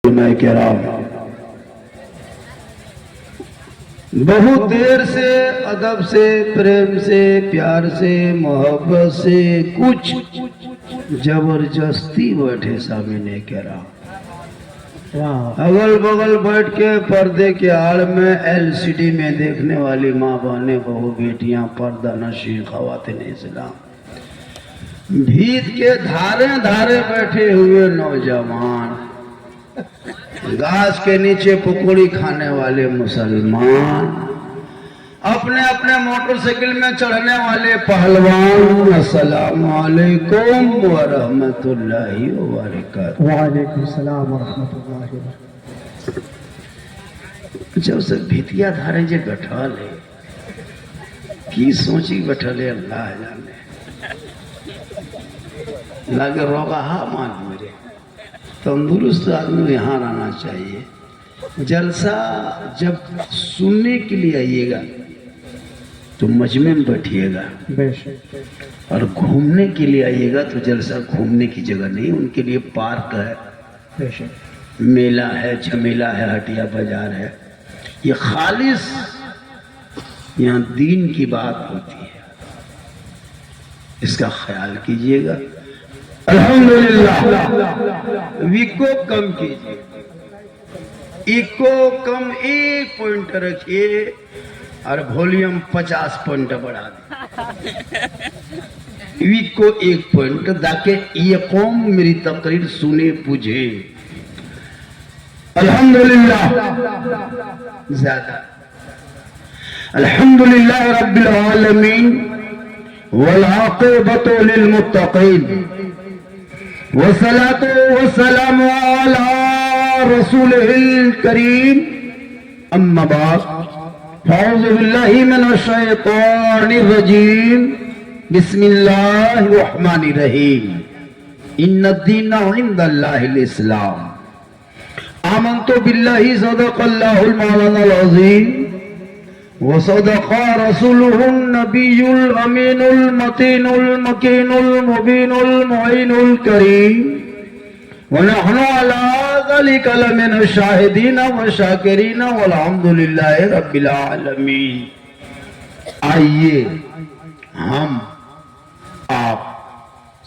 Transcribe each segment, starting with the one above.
किराम, बहुत देर से अदब से प्रेम से प्यार से मोहब्बत से कुछ जबरदस्ती बैठे सामने किराम, अगल बगल बैठ के पर्दे के आड़ में एलसीडी में देखने वाली माँ बहने बहू बेटियां पर्दा नशीं ख़वातीन इस्लाम, भीत के धारे धारे बैठे हुए नौजवान, घास के नीचे पकौड़ी खाने वाले मुसलमान, अपने अपने मोटरसाइकिल में चढ़ने वाले पहलवान। अस्सलाम वालेकुम व रहमतुल्लाहि व बरकातहू। वालेकुम सलाम व रहमतुल्लाहि व बरकातहू। जब से भितिया धारे जे गठल है की सोची बैठल है अल्लाह जाने, लगे रोगा हा मान मेरे तंदुरुस्त आदमी यहाँ रहना चाहिए। जलसा जब सुनने के लिए आइएगा तो मजमे में बैठिएगा, और घूमने के लिए आइएगा तो जलसा घूमने की जगह नहीं, उनके लिए पार्क है, मेला है, झमेला है, हटिया बाजार है। ये खालिस यहाँ दीन की बात होती है, इसका ख्याल कीजिएगा। अल्हम्दुलिल्लाह, विको कम कीजिए, इको कम 1 पॉइंट रखिए और वॉल्यूम 50 पॉइंट बढ़ा दे। विको 1 पॉइंट ताकि ये कौम मेरी तकरीर सुने पूछे। अल्हम्दुलिल्लाह ज्यादा, अल्हम्दुलिल्लाह रब्बिल आलमीन वल आक़िबतु लिल मुत्तक़ीन वस्सलातु वस्सलामु अला रसूलिल करीम, अम्मा बाद, अऊज़ु बिल्लाहि मिनश शैतानिर रजीम, बिस्मिल्लाहिर रहमानिर रहीम, इन्नद्दीना इंदल्लाहिल इस्लाम, आमन्तु बिल्लाहि सदक़ल्लाहुल मौलानाल अज़ीम व सदक़ा रसूलुहुन नबियुल अमीनुल मतीनुल मकीनुल मुबीनुल मुईनुल करीम, व नहनु अला ज़ालिका लमिन शाहिदीन व शाकिरीन वल्हम्दुलिल्लाहि रब्बिल आलमीन। आइए हम आप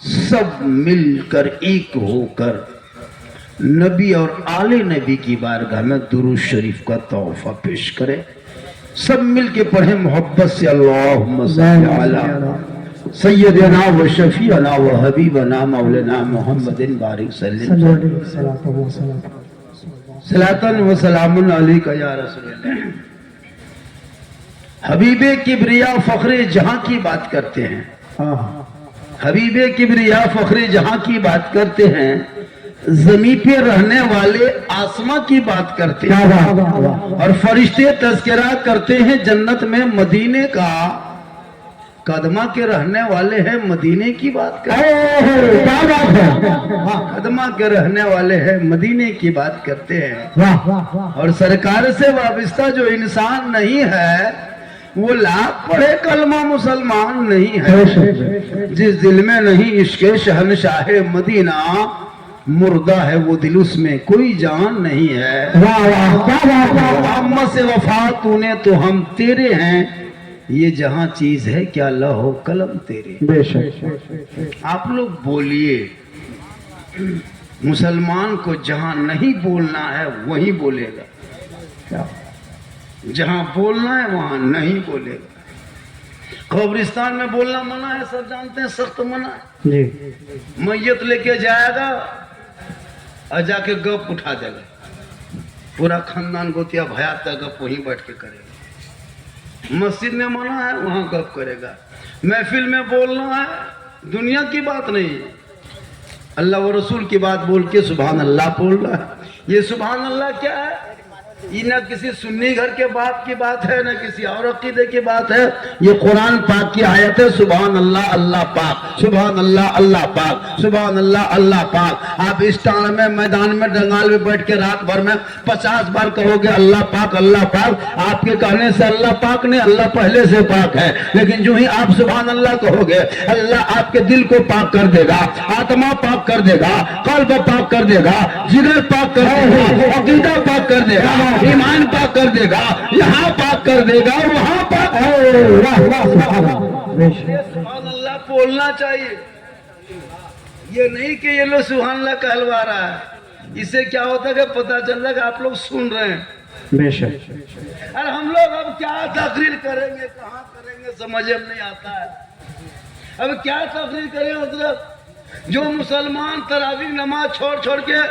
सब मिलकर एक होकर नबी और आले नबी की बारगाह में दुरूद शरीफ का तोहफा पेश करें। सब मिल के पढ़े मोहब्बत से अल्लाहुम्मा सल्ली अला सय्यदना व शफीअना व हबीबना मौलाना मुहम्मदिन बारिक सलातन व सलामुन अलैका या रसूलल्लाह। हबीबे किबरिया फखरे जहां की बात करते हैं, हबीबे किबरिया फखरे जहां की बात करते हैं, जमीन पे रहने वाले आसमां की बात करते हैं, और फरिश्ते तज़किरा करते हैं जन्नत में मदीने का, कदमा के रहने वाले हैं मदीने की बात करते हैं, कदमा के रहने वाले हैं मदीने की बात करते हैं। और सरकार से वाबस्ता जो इंसान नहीं है वो लाख पढ़े कलमा मुसलमान नहीं है। जिस दिल में नहीं इश्क़े शहनशाह मदीना, मुर्दा है वो दिल, उसमें कोई जान नहीं है। मोहम्मद से वफा तूने तो हम तेरे हैं, ये जहां चीज है क्या लहो कलम तेरे। बेशक आप लोग बोलिए, मुसलमान को जहां नहीं बोलना है वहीं बोलेगा, जहां बोलना है वहां नहीं बोलेगा। कब्रिस्तान में बोलना मना है, सब जानते हैं, सख्त मना है। मैयत लेके जाएगा और जाके गप उठा देगा, पूरा खानदान गोतिया भया तक गप वहीं बैठ के करेगा। मस्जिद में मना है, वहां गप करेगा। महफिल में बोलना है, दुनिया की बात नहीं है, अल्लाह व रसूल की बात बोल के सुभान अल्लाह बोल रहा है। ये सुभान अल्लाह क्या है? ये न किसी सुन्नी घर के बाप की बात है, न किसी और अकीदे की बात है। ये कुरान पाक की आयत है। सुभान अल्लाह अल्लाह पाक, सुभान अल्लाह अल्लाह पाक, सुभान अल्लाह अल्लाह पाक। आप इस टाण में मैदान में डंगाल में बैठ के रात भर में 50 बार कहोगे अल्लाह पाक अल्लाह पाक। आपके कहने से अल्लाह पाक नहीं, अल्लाह पहले से पाक है। लेकिन जो ही आप सुभान अल्लाह कहोगे, अल्लाह आपके दिल को पाक कर देगा, आत्मा पाक कर देगा, कल्ब पाक कर देगा, जिगर पाक कर देगा, अकीदा पाक कर देगा, ईमान पाक कर देगा, यहाँ पाक कर देगा, वहाँ पाक। सुभान अल्लाह बोलना चाहिए। ये नहीं कि ये लोग सुभान अल्लाह कहलवा रहा है। इससे क्या होता है कि पता चल रहा है कि आप लोग सुन रहे हैं। बेशक। अरे हम लोग अब क्या तकरीर करेंगे, कहाँ करेंगे, समझ में नहीं आता है। अब क्या तकरीर करें हजरत? जो मुसलमान तरावी नमाज छोड़ छोड़ के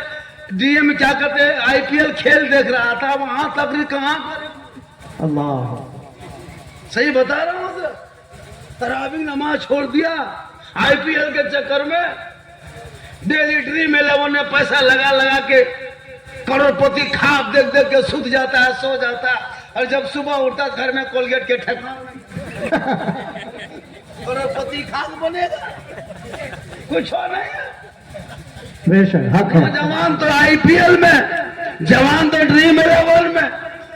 डीएम में क्या करते हैं, आईपीएल खेल देख रहा था, वहां तकरीर कहाँ करें? अल्लाह सही बता रहा हूँ हजरत। तरावी नमाज छोड़ दिया आईपीएल के चक्कर में। डेली ड्रीम 11 में पैसा लगा लगा के करोड़पति खाब देख देख के सूत जाता है, सो जाता है, और जब सुबह उठता घर में कोलगेट के ठेकाना करोड़पति खाब बनेगा, कुछ हो नहीं है। बेशक हक है। जवान तो आईपीएल में, जवान तो ड्रीम 11 में।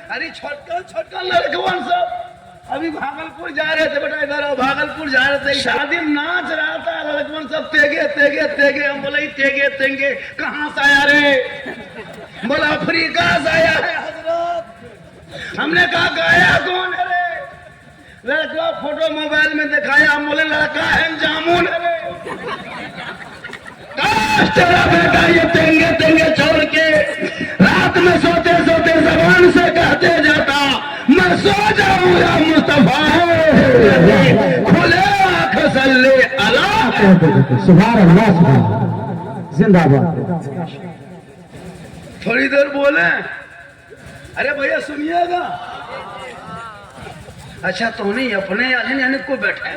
अरे छोटका छोटका लड़कवन सब अभी भागलपुर जा रहे थे बेटा, इधर भागलपुर जा रहे थे, शादी में नाच रहा था, लड़कवन सब तेगे तेगे तेगे। हम बोले तेगे तेगे कहाँ से आया रे? बोला अफ्रीका से आया है हजरत। हमने कहा गाया कौन है रे? लड़का फोटो मोबाइल में दिखाया। हम बोले लड़का है जामुन है रे। तेरा बेटा ये तेंगे तेंगे छोड़ के रात में सोते सोते जबान से कहते जाता, मैं सो जाऊं या मुस्तफा खुले आंख सल्ले अला। सुभान अल्लाह सुभान जिंदाबाद। थोड़ी देर बोले, अरे भैया सुनिएगा। अच्छा तो नहीं अपने यानी को बैठा है,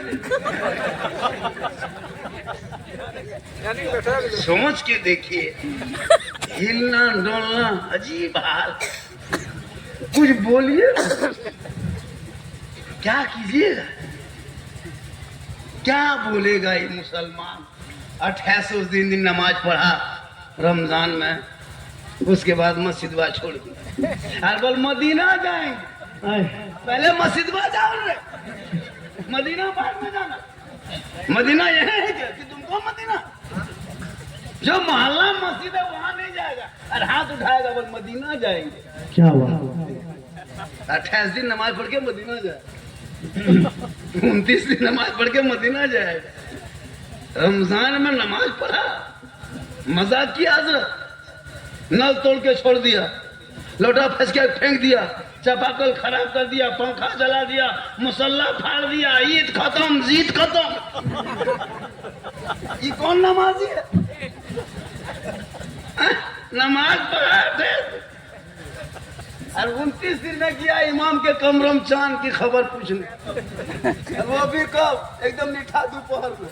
सोच के देखिए, हिलना डोलना अजीब हाल। कुछ बोलिए, क्या कीजिएगा, क्या बोलेगा ये मुसलमान? 28 दिन नमाज पढ़ा रमजान में, उसके बाद मस्जिदवा छोड़ दी। और बोल मदीना जाएंगे, पहले मस्जिदवा जाओ रे, मदीना बाद में जाना। मदीना यह है क्या कि तुमको मदीना? जो मोहल्ला मस्जिद है वहां नहीं जाएगा, और हाथ उठाएगा बोल मदीना जाएंगे। क्या हुआ? 28 दिन नमाज पढ़ के मदीना जाए, 29 दिन नमाज पढ़ के मदीना जाएगा। रमजान में नमाज पढ़ा, मजाक किया हजरत, नल तोड़ के छोड़ दिया, लोटा फंस के फेंक दिया, चापाकल खराब कर दिया, पंखा जला दिया, मुसल्ला फाड़ दिया, ईद खत्म, जीत खत्म। ये कौन नमाजी है? नमाज पढ़ा थे और 29 दिन में किया इमाम के कमरम चांद की खबर पूछने, वो भी कब? एकदम मीठा दोपहर में।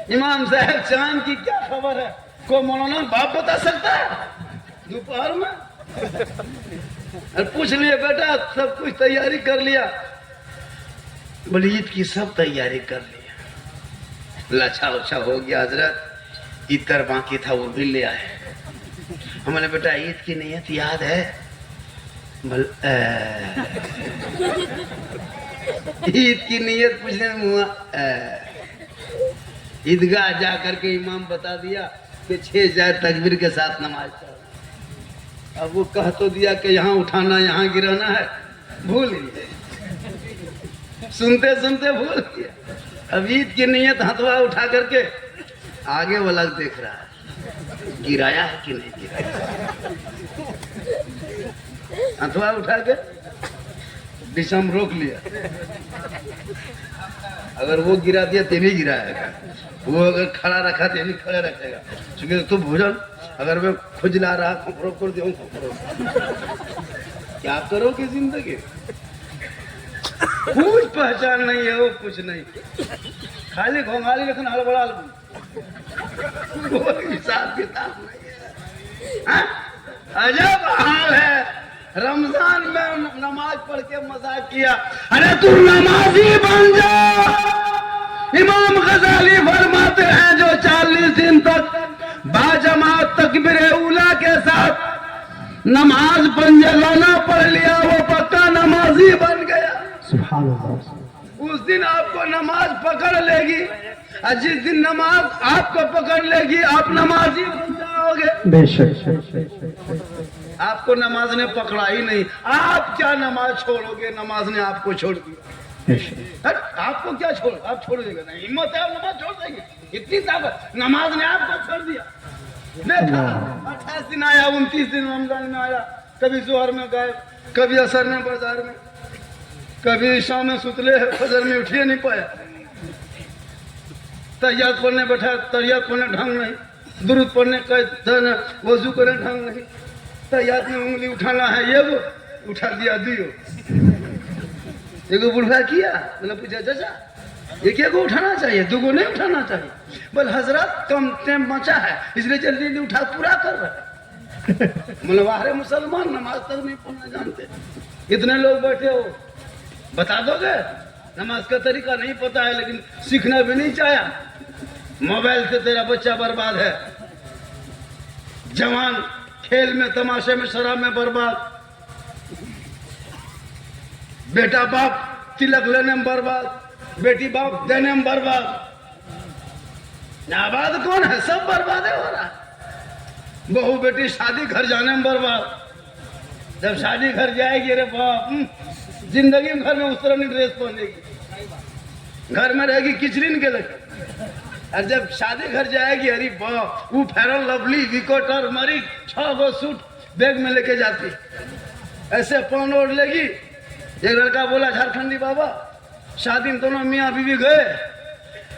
इमाम साहब चांद की क्या खबर है? को मौलाना बाप बता सकता है दोपहर में? और पूछ लिए बेटा सब कुछ तैयारी कर लिया? बोले ईद की सब तैयारी कर लिया। लच्छा उच्छा हो गया हजरत, इतर बाकी था वो भी ले आए। हमने बेटा ईद की नियत याद है? ईद की नियत पूछने में हुआ, ईदगाह जा करके इमाम बता दिया कि 6 जाए तकबीर के साथ नमाज पढ़ो। अब वो कह तो दिया कि यहाँ उठाना यहाँ गिराना है, भूल गए, सुनते सुनते भूल गया। अब ईद की नियत हथवा उठा करके आगे वाला देख रहा है गिराया है कि नहीं गिराया। हथवा उठा के दिशम रोक लिया, अगर वो गिरा दिया तो भी गिराएगा, वो अगर खड़ा रखा तो भी खड़े रखेगा। चूंकि तो भोजन अगर मैं खुजला रहा खपरो कर दूं, क्या करोगे जिंदगी? कुछ पहचान नहीं है, वो कुछ नहीं, खाली घोंघाली लेकिन हड़बड़ा कोई हिसाब किताब नहीं है। अजब हाल है। रमजान में नमाज पढ़ के मजाक किया। अरे तू नमाजी बन जा। इमाम गजाली फरमाते हैं जो 40 दिन तक बाजमात तकबीर उला के साथ नमाज पंजगाना पढ़ लिया वो पक्का नमाजी बन गया। सुभान अल्लाह। उस दिन आपको नमाज पकड़ लेगी और जिस दिन नमाज आपको पकड़ लेगी आप नमाजी बन जाओगे। बेशक। आपको नमाज ने पकड़ा ही नहीं, आप क्या नमाज छोड़ोगे, नमाज ने आपको छोड़ दिया। अरे आपको क्या छोड़, आप छोड़ देंगे नहीं, हिम्मत है आप नमाज छोड़ देंगे, इतनी ताकत, नमाज ने आपको छोड़ दिया। देखा 28 दिन आया, 29 दिन रमजान में आया, कभी जोहर में गए, कभी असर में बाजार में, कभी शाम में सुतले फजर में उठिए नहीं पाया, तहियात पढ़ने बैठा, तहियात पढ़ने ढंग नहीं, दुरूद पढ़ने का वजू करने ढंग नहीं, तहियात में उंगली उठाना है, ये वो उठा दिया दियो। एगो बुढ़ा किया, मैंने पूछा चाचा एक को उठाना चाहिए, दूगो नहीं उठाना चाहिए। बोल हजरत कम टाइम बचा है इसलिए जल्दी जल्दी उठा पूरा कर रहे। मतलब वाह मुसलमान नमाज तक नहीं पढ़ना जानते, इतने लोग बैठे हो, बता दोगे? नमाज का तरीका नहीं पता है लेकिन सीखना भी नहीं चाहा। मोबाइल से तेरा बच्चा बर्बाद है, जवान खेल में तमाशे में शराब में बर्बाद, बेटा बाप तिलक लेने में बर्बाद, बेटी बाप देने में बर्बाद, आबाद कौन है? सब बर्बाद है हो रहा। बहू बेटी शादी घर जाने में बर्बाद, जब शादी घर जाएगी अरे बाप जिंदगी में घर में उस तरह नहीं ड्रेस पहनेगी, घर में रहेगी किचरिन के लगे, और जब शादी घर जाएगी अरे बाप वो फेरल लवली विकोट और मरी 6 गो सूट बैग में लेके जाती, ऐसे पहन ओढ़ लेगी। एक लड़का बोला झारखंडी बाबा शादी में दोनों मियाँ बीवी गए,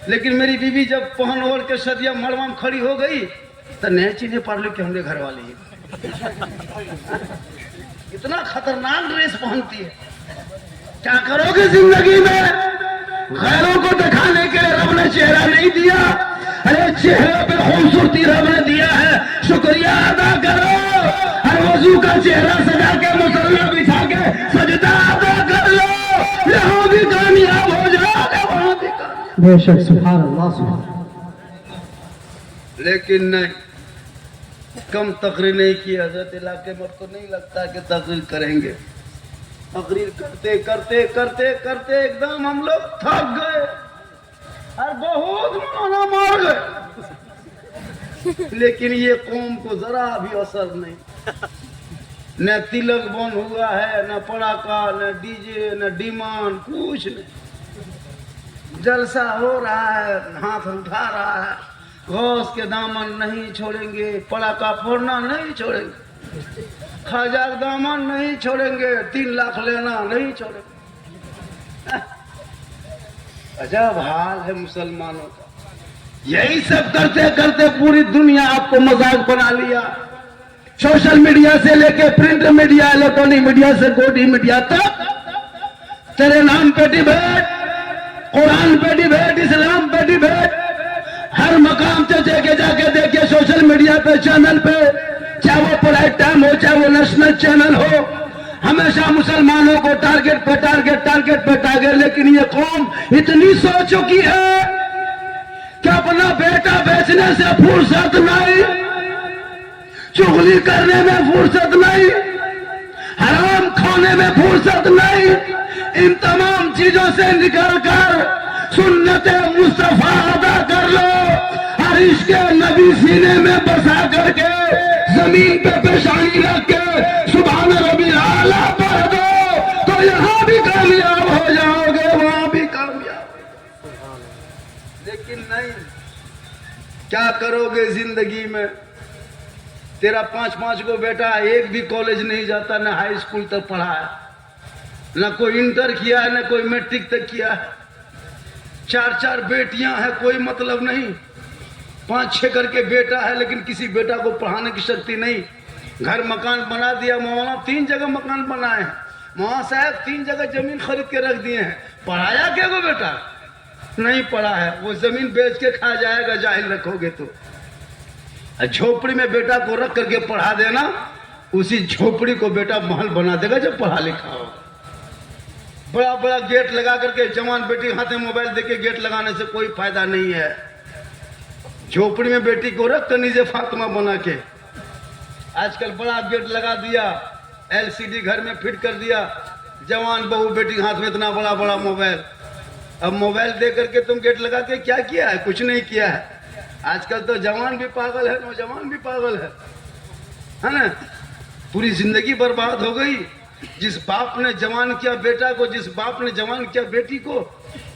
लेकिन मेरी बीवी जब पहन ओढ़ के सदिया मड़वा में खड़ी हो गई तो नए चीजें पढ़ लो कि हमने घर वाले ही इतना खतरनाक ड्रेस पहनती है। क्या करोगे जिंदगी में? गैरों को दिखाने के लिए रब ने चेहरा नहीं दिया, अरे चेहरे पे खूबसूरती रब ने दिया है, शुक्रिया अदा करो। हर वजू का चेहरा सजा के मुसल्ला बिछा के सजदा अदा कर लो, यहाँ भी कामयाब हो जाओगे वहां भी कामयाब। बेशक सुभान अल्लाह सुभान। लेकिन नहीं, कम तकरीर नहीं की हजरत इलाके में, तो नहीं लगता कि तकरीर करेंगे। तकरीर करते करते करते करते एकदम हम लोग थक गए और बहुत माना मार गए, लेकिन ये कौम को जरा भी असर नहीं, न तिलक बंद हुआ है, न पड़ाका, न डीजे, न डिमांड, कुछ नहीं। जलसा हो रहा है, हाथ उठा रहा है, गौस के दामन नहीं छोड़ेंगे, पड़ाका फोड़ना नहीं छोड़ेंगे, ख्वाजा का दामन नहीं छोड़ेंगे, 3 लाख लेना नहीं छोड़ेंगे। अजब हाल है मुसलमानों का। यही सब करते करते पूरी दुनिया आपको मजाक बना लिया। सोशल मीडिया से लेके प्रिंट मीडिया, इलेक्ट्रॉनिक मीडिया से गोदी मीडिया तक तेरे नाम पे डिबेट, कुरान पे डिबेट, इस्लाम पे डिबेट, हर मकाम से जाके जाके देखिए सोशल मीडिया पे, चैनल पे, चाहे वो प्राइम टाइम हो चाहे वो नेशनल चैनल हो, हमेशा मुसलमानों को टारगेट पे टारगेट, टारगेट पे टारगेट। लेकिन ये कौम इतनी सो चुकी है कि अपना बेटा बेचने से फुर्सत नहीं, चुगली करने में फुर्सत नहीं, हराम खाने में फुर्सत नहीं, इन तमाम चीजों से निकल कर सुन्नत मुस्तफा अदा कर लो और इसके नबी सीने में बसा करके जमीन पे पेशानी रख के सुभान रब्बिल आला पढ़ दो तो यहाँ भी कामयाब हो जाओगे, वहां भी कामयाब। लेकिन नहीं, क्या करोगे जिंदगी में? तेरा 5-5 को बेटा एक भी कॉलेज नहीं जाता, न हाई स्कूल तक पढ़ा है, न कोई इंटर किया है, न कोई मैट्रिक तक किया है, 4-4 बेटियां हैं, कोई मतलब नहीं, 5-6 करके बेटा है लेकिन किसी बेटा को पढ़ाने की शक्ति नहीं। घर मकान बना दिया, मौलाना 3 जगह मकान बनाए हैं, मौलाना साहब 3 जगह जमीन खरीद के रख दिए हैं, पढ़ाया क्या को बेटा? नहीं पढ़ा है, वो जमीन बेच के खा जाएगा जाहिल रखोगे तो। झोपड़ी में बेटा को रख करके पढ़ा देना उसी झोपड़ी को बेटा महल बना देगा जब पढ़ा लिखा होगा। बड़ा बड़ा गेट लगा करके जवान बेटी हाथ में मोबाइल देके गेट लगाने से कोई फायदा नहीं है। झोपड़ी में बेटी को रख कनीजे फातिमा बना के। आजकल बड़ा गेट लगा दिया, एलसीडी घर में फिट कर दिया, जवान बहू बेटी हाथ में इतना बड़ा बड़ा मोबाइल। अब मोबाइल दे करके तुम गेट लगा के क्या किया है? कुछ नहीं किया है। आजकल तो जवान भी पागल है, नौजवान भी पागल है ना? पूरी जिंदगी बर्बाद हो गई। जिस बाप ने जवान किया बेटा को, जिस बाप ने जवान किया बेटी को,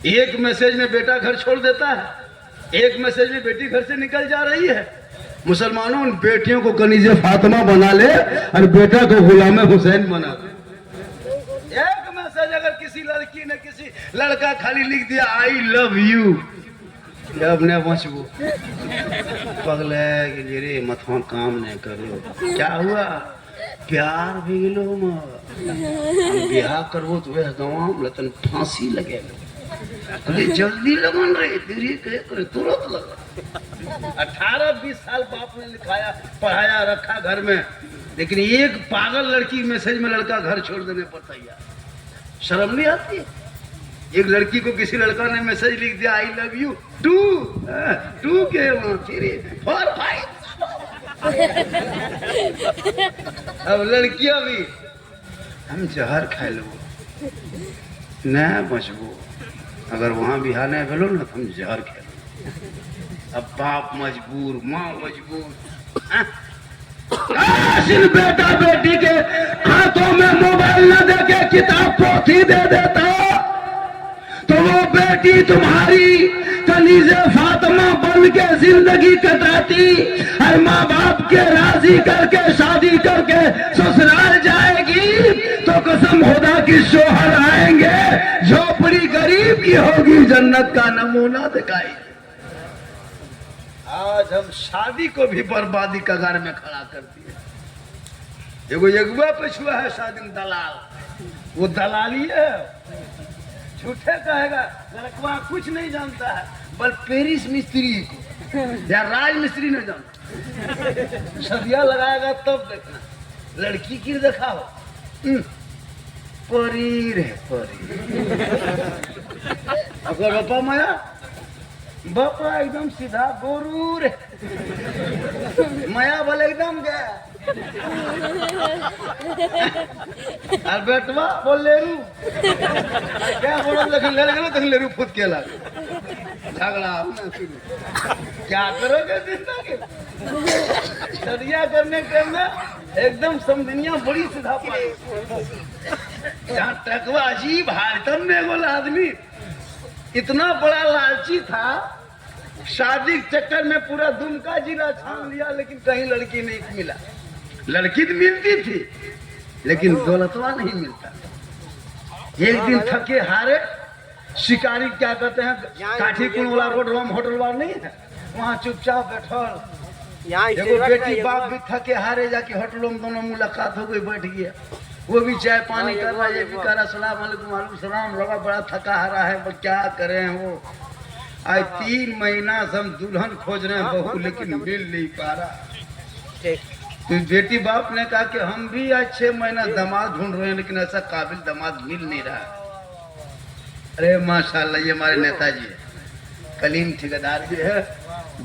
एक मैसेज में बेटा घर छोड़ देता है, एक मैसेज में बेटी घर से निकल जा रही है। मुसलमानों उन बेटियों को कनीजे फातिमा बना ले और बेटा को गुलाम हुसैन बना ले। एक मैसेज अगर किसी लड़की ने किसी लड़का खाली लिख दिया आई लव यू, अब ने बचबू पगले कि रे मथवा काम नहीं करो। क्या हुआ? प्यार भी लो ब्याह करबो तो वह गाँव लतन फांसी लगे। अरे जल्दी लगन रहे देरी करे तुरंत लगा। 18-20 साल बाप ने लिखाया पढ़ाया रखा घर में, लेकिन एक पागल लड़की मैसेज में लड़का घर छोड़ देने पर तैयार। शर्म नहीं आती? एक लड़की को किसी लड़का ने मैसेज लिख दिया आई लव यू टू के फॉर फाइव। अब लड़कियां भी हम जहर खाए लो न बचबो, अगर वहां बिहार नहीं भेलो ना तो हम जहर खेलो। अब बाप मजबूर, माँ मजबूर। बेटा बेटी के हाथों में मोबाइल न देके किताब पोथी दे देता तो वो बेटी तुम्हारी कनीजे फातिमा बन के जिंदगी कटाती और माँ बाप के राजी करके शादी करके ससुराल जाएगी तो कसम खुदा की शोहर आएंगे, झोपड़ी गरीब की होगी, जन्नत का नमूना दिखाई। आज हम शादी को भी बर्बादी कगार में खड़ा कर दिए। एगो यगुआ पछुआ है शादी में दलाल, वो दलाली है, झूठे कहेगा लड़कवा कुछ नहीं जानता है, बल पेरिस मिस्त्री को या राज मिस्त्री नहीं जानता। सदिया लगाएगा तब देखना, लड़की की दिखाओ परी रे परी। अगर बापा माया बापा एकदम सीधा गोरू रे, माया बोले एकदम गया और बेटवा बोल लेरू क्या बोलो, लेकिन लेरू खुद के लग झगड़ा क्या करोगे जिंदगी? सदिया करने के में एकदम समझनिया बड़ी सीधा पाई। जहाँ टकवा अजीब हालतम में एगो आदमी इतना बड़ा लालची था, शादी के चक्कर में पूरा दुमका जिला छान लिया, लेकिन कहीं लड़की नहीं मिला। लड़की तो मिलती थी लेकिन दौलतवा नहीं मिलता। एक दिन थके हारे शिकारी क्या कहते हैं काठी कुण वाला रोड होटल वाला नहीं है, वहाँ चुपचाप बैठल एगो बेटी बाप भी थके हारे जाके होटलों में दोनों मुलाकात हो गई, बैठ गया। वो भी चाय पानी कर रहा है, ये भी कह रहा सलाम वालेकुम सलाम, लगा बड़ा थका हारा है, क्या करें। वो आज 3 महीना से हम दुल्हन खोज रहे हैं बहू, लेकिन मिल नहीं पा रहा। तो बेटी बाप ने कहा कि हम भी आज 6 महीना दामाद ढूंढ रहे हैं, लेकिन ऐसा काबिल दामाद मिल नहीं रहा। अरे माशाल्लाह ये हमारे नेताजी है, कलीम ठेकेदार भी है,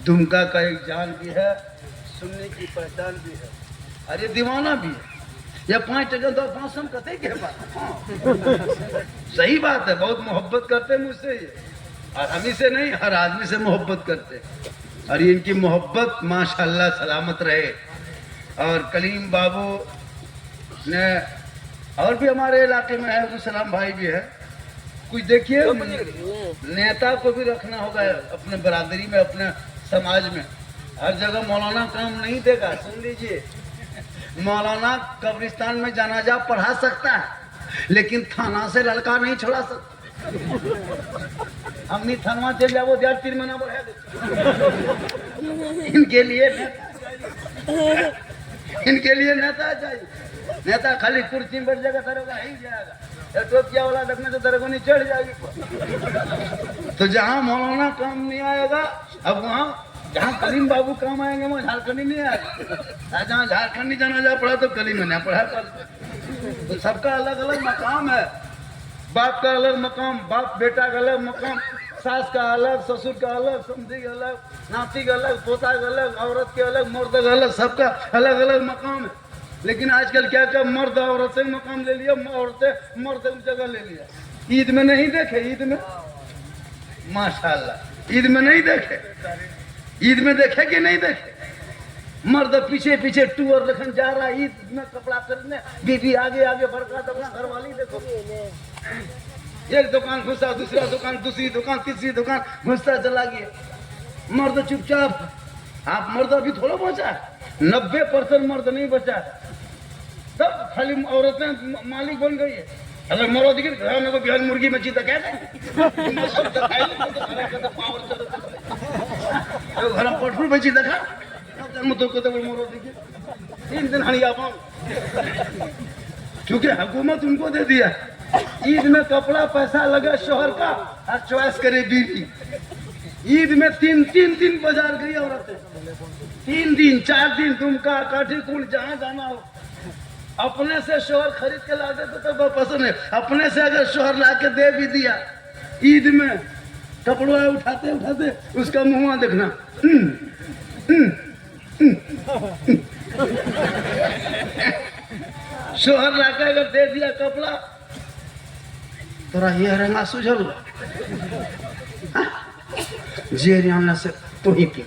दुमका का एक जान भी है, सुनने की पहचान भी है, अरे दीवाना भी है। या 5 टका दो 5 हम कहते के बात सही बात है, बहुत मोहब्बत करते हैं मुझसे ये, और हम ही से नहीं हर आदमी से मोहब्बत करते, और इनकी मोहब्बत माशाल्लाह सलामत रहे। और कलीम बाबू ने और भी हमारे इलाके में है, अब्दुल सलाम भाई भी है। कुछ देखिए नेता को भी रखना होगा अपने बरादरी में, अपने समाज में। हर जगह मौलाना काम नहीं देगा। सुन लीजिए, मौलाना कब्रिस्तान में जनाजा पढ़ा सकता है, लेकिन थाना से लड़का नहीं छोड़ा सकता। हमने थाना चल जाओ 3 महीना बढ़ा दे। इनके लिए नेता चाहिए। नेता खाली कुर्सी में बैठ जाएगा, दरोगा ही जाएगा, टोपिया वाला रखने से दरगोनी चढ़ जाएगी। तो जहाँ मौलाना काम नहीं आएगा, अब वहाँ जहाँ कलीम बाबू काम आएंगे वहाँ झारखंडी नहीं आएगा। जहाँ झारखंडी जनाजा पढ़ा तो कलीम में नहीं पढ़ा कर। तो सबका अलग अलग मकाम है। बाप का अलग मकाम, बाप बेटा का अलग मकाम, सास का अलग, ससुर का अलग, समधी का अलग, नाती का अलग, पोता का अलग, औरत के अलग, मर्द का अलग, सबका अलग अलग मकाम है। लेकिन आजकल क्या क्या मर्द औरत से मकाम ले लिया, औरतें मर्द जगह ले लिया। ईद में नहीं देखे, ईद में माशाल्लाह ईद में नहीं देखे, ईद में देखे कि नहीं देखे? मर्द पीछे पीछे टूर रखन जा रहा ईद में कपड़ा खरीदने, बीबी आगे आगे भड़का अपना घर वाली देखो। एक दुकान घुसा, दूसरा दुकान, दूसरी दुकान, तीसरी दुकान घुसता चला गया। मर्द चुपचाप। आप मर्द अभी थोड़ा बचा, 90% मर्द नहीं बचा, सब खाली औरतें मालिक बन गई है। अगर मरो दिखे घर में तो बिहार मुर्गी मच्छी तक है घर पटफुल मच्छी देखा मरो दिखे 3 दिन हड़िया पाऊं, क्योंकि हुकूमत उनको दे दिया। ईद में कपड़ा पैसा लगा शोहर का और चॉइस करे बीवी। ईद में 3 दिन बाजार गई औरतें, 3 दिन 4 दिन दुमका काठी कुंड जहाँ जाना हो। अपने से शोहर खरीद के ला देते तो बहुत पसंद है। अपने से अगर शोहर ला के दे भी दिया ईद में, कपड़ा उठाते उठाते उसका मुंह देखना, शोहर ला के अगर दे दिया कपड़ा, तोरा ये रंगा सुझल जेरियाना से तो ही पी।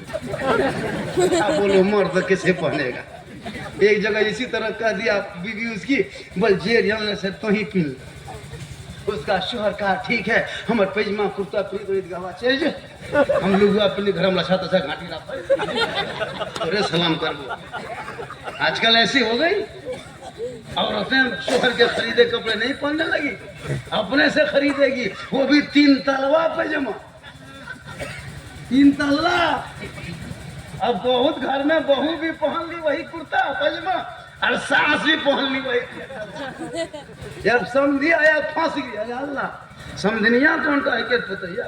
बोलो मर्द कैसे पहनेगा? एक जगह इसी तरह कह दिया बीवी उसकी, बोल जेरियाना से तो ही पी। उसका शोहर कहा ठीक है, हमारे पैजमा कुर्ता खरीद गवा चाहिए, हम लोग अपने घर में लछा तछा घाटी ना अरे सलाम कर लो। आजकल ऐसी हो गई, औरतें शोहर के खरीदे कपड़े नहीं पहनने लगी, अपने से खरीदेगी, वो भी 3 तलवा पैजामा, 3 तल्ला। अब बहुत घर में बहू भी पहन ली वही कुर्ता पैजामा और सास भी पहन ली वही। जब समझी आया फंस गया, अल्लाह समझनिया कौन का है के पुतैया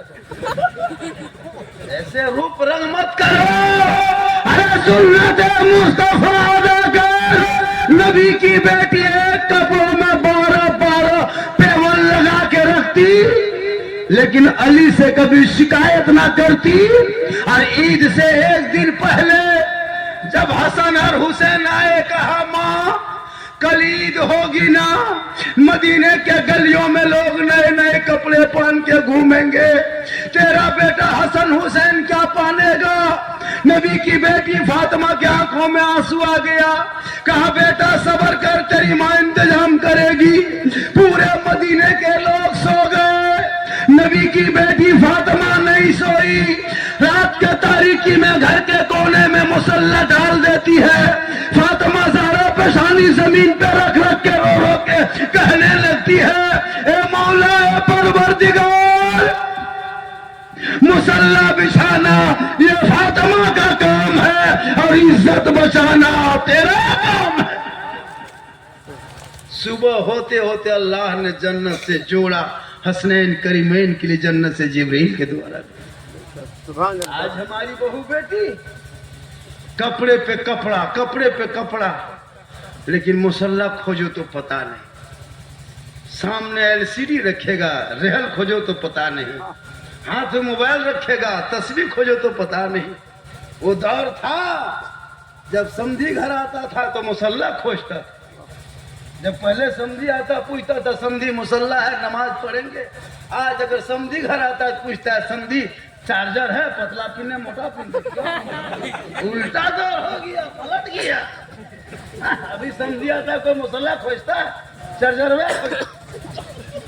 ऐसे रूप रंग मत करो। अरे सुन्नत मुस्तफा देकर नबी की बेटी एक कपड़ों में 12 पेवन लगा के रखती, लेकिन अली से कभी शिकायत ना करती। और ईद से एक दिन पहले जब हसन और हुसैन आए, कहा माँ कल ईद होगी ना, मदीने के गलियों में लोग नए नए कपड़े पहन के घूमेंगे, तेरा बेटा हसन हुसैन क्या पहनेगा? नबी की बेटी फातिमा की आंखों में आंसू आ गया। कहा बेटा सब्र कर, तेरी माँ इंतजाम करेगी। पूरे मदीने के लोग सो गए, नबी की बेटी फातिमा नहीं सोई। रात के तारीकी में घर के कोने में मुसल्ला डाल देती है। फातिमा ज़हरा पेशानी जमीन पे रख रख के रो रो के कहने लगती है, ए मौला ए परवरदिगार, मुसल्ला बिछाना ये फातिमा का काम है और इज्जत बचाना तेरा काम है। सुबह होते होते अल्लाह ने जन्नत से जोड़ा हसनैन करीमैन के लिए, जन्नत से जिब्रील के द्वारा। आज हमारी बहू बेटी कपड़े पे कपड़ा, कपड़े पे कपड़ा, लेकिन मुसल्ला खोजो तो पता नहीं, सामने एलसीडी रखेगा, रेहल खोजो तो पता नहीं, हाथ में मोबाइल रखेगा, तस्वीर खोजो तो पता नहीं। वो दौर था जब समधी घर आता था तो मुसल्ला खोजता था। जब पहले समधी आता पूछता था समधी मुसल्ला है, नमाज पढ़ेंगे। आज अगर समधी घर आता है पूछता है समधी चार्जर है, पतला पिन है मोटा पिन? उल्टा दौर हो गया, पलट गया। अभी समझी आता कोई मुसल्ला खोजता है, चार्जर में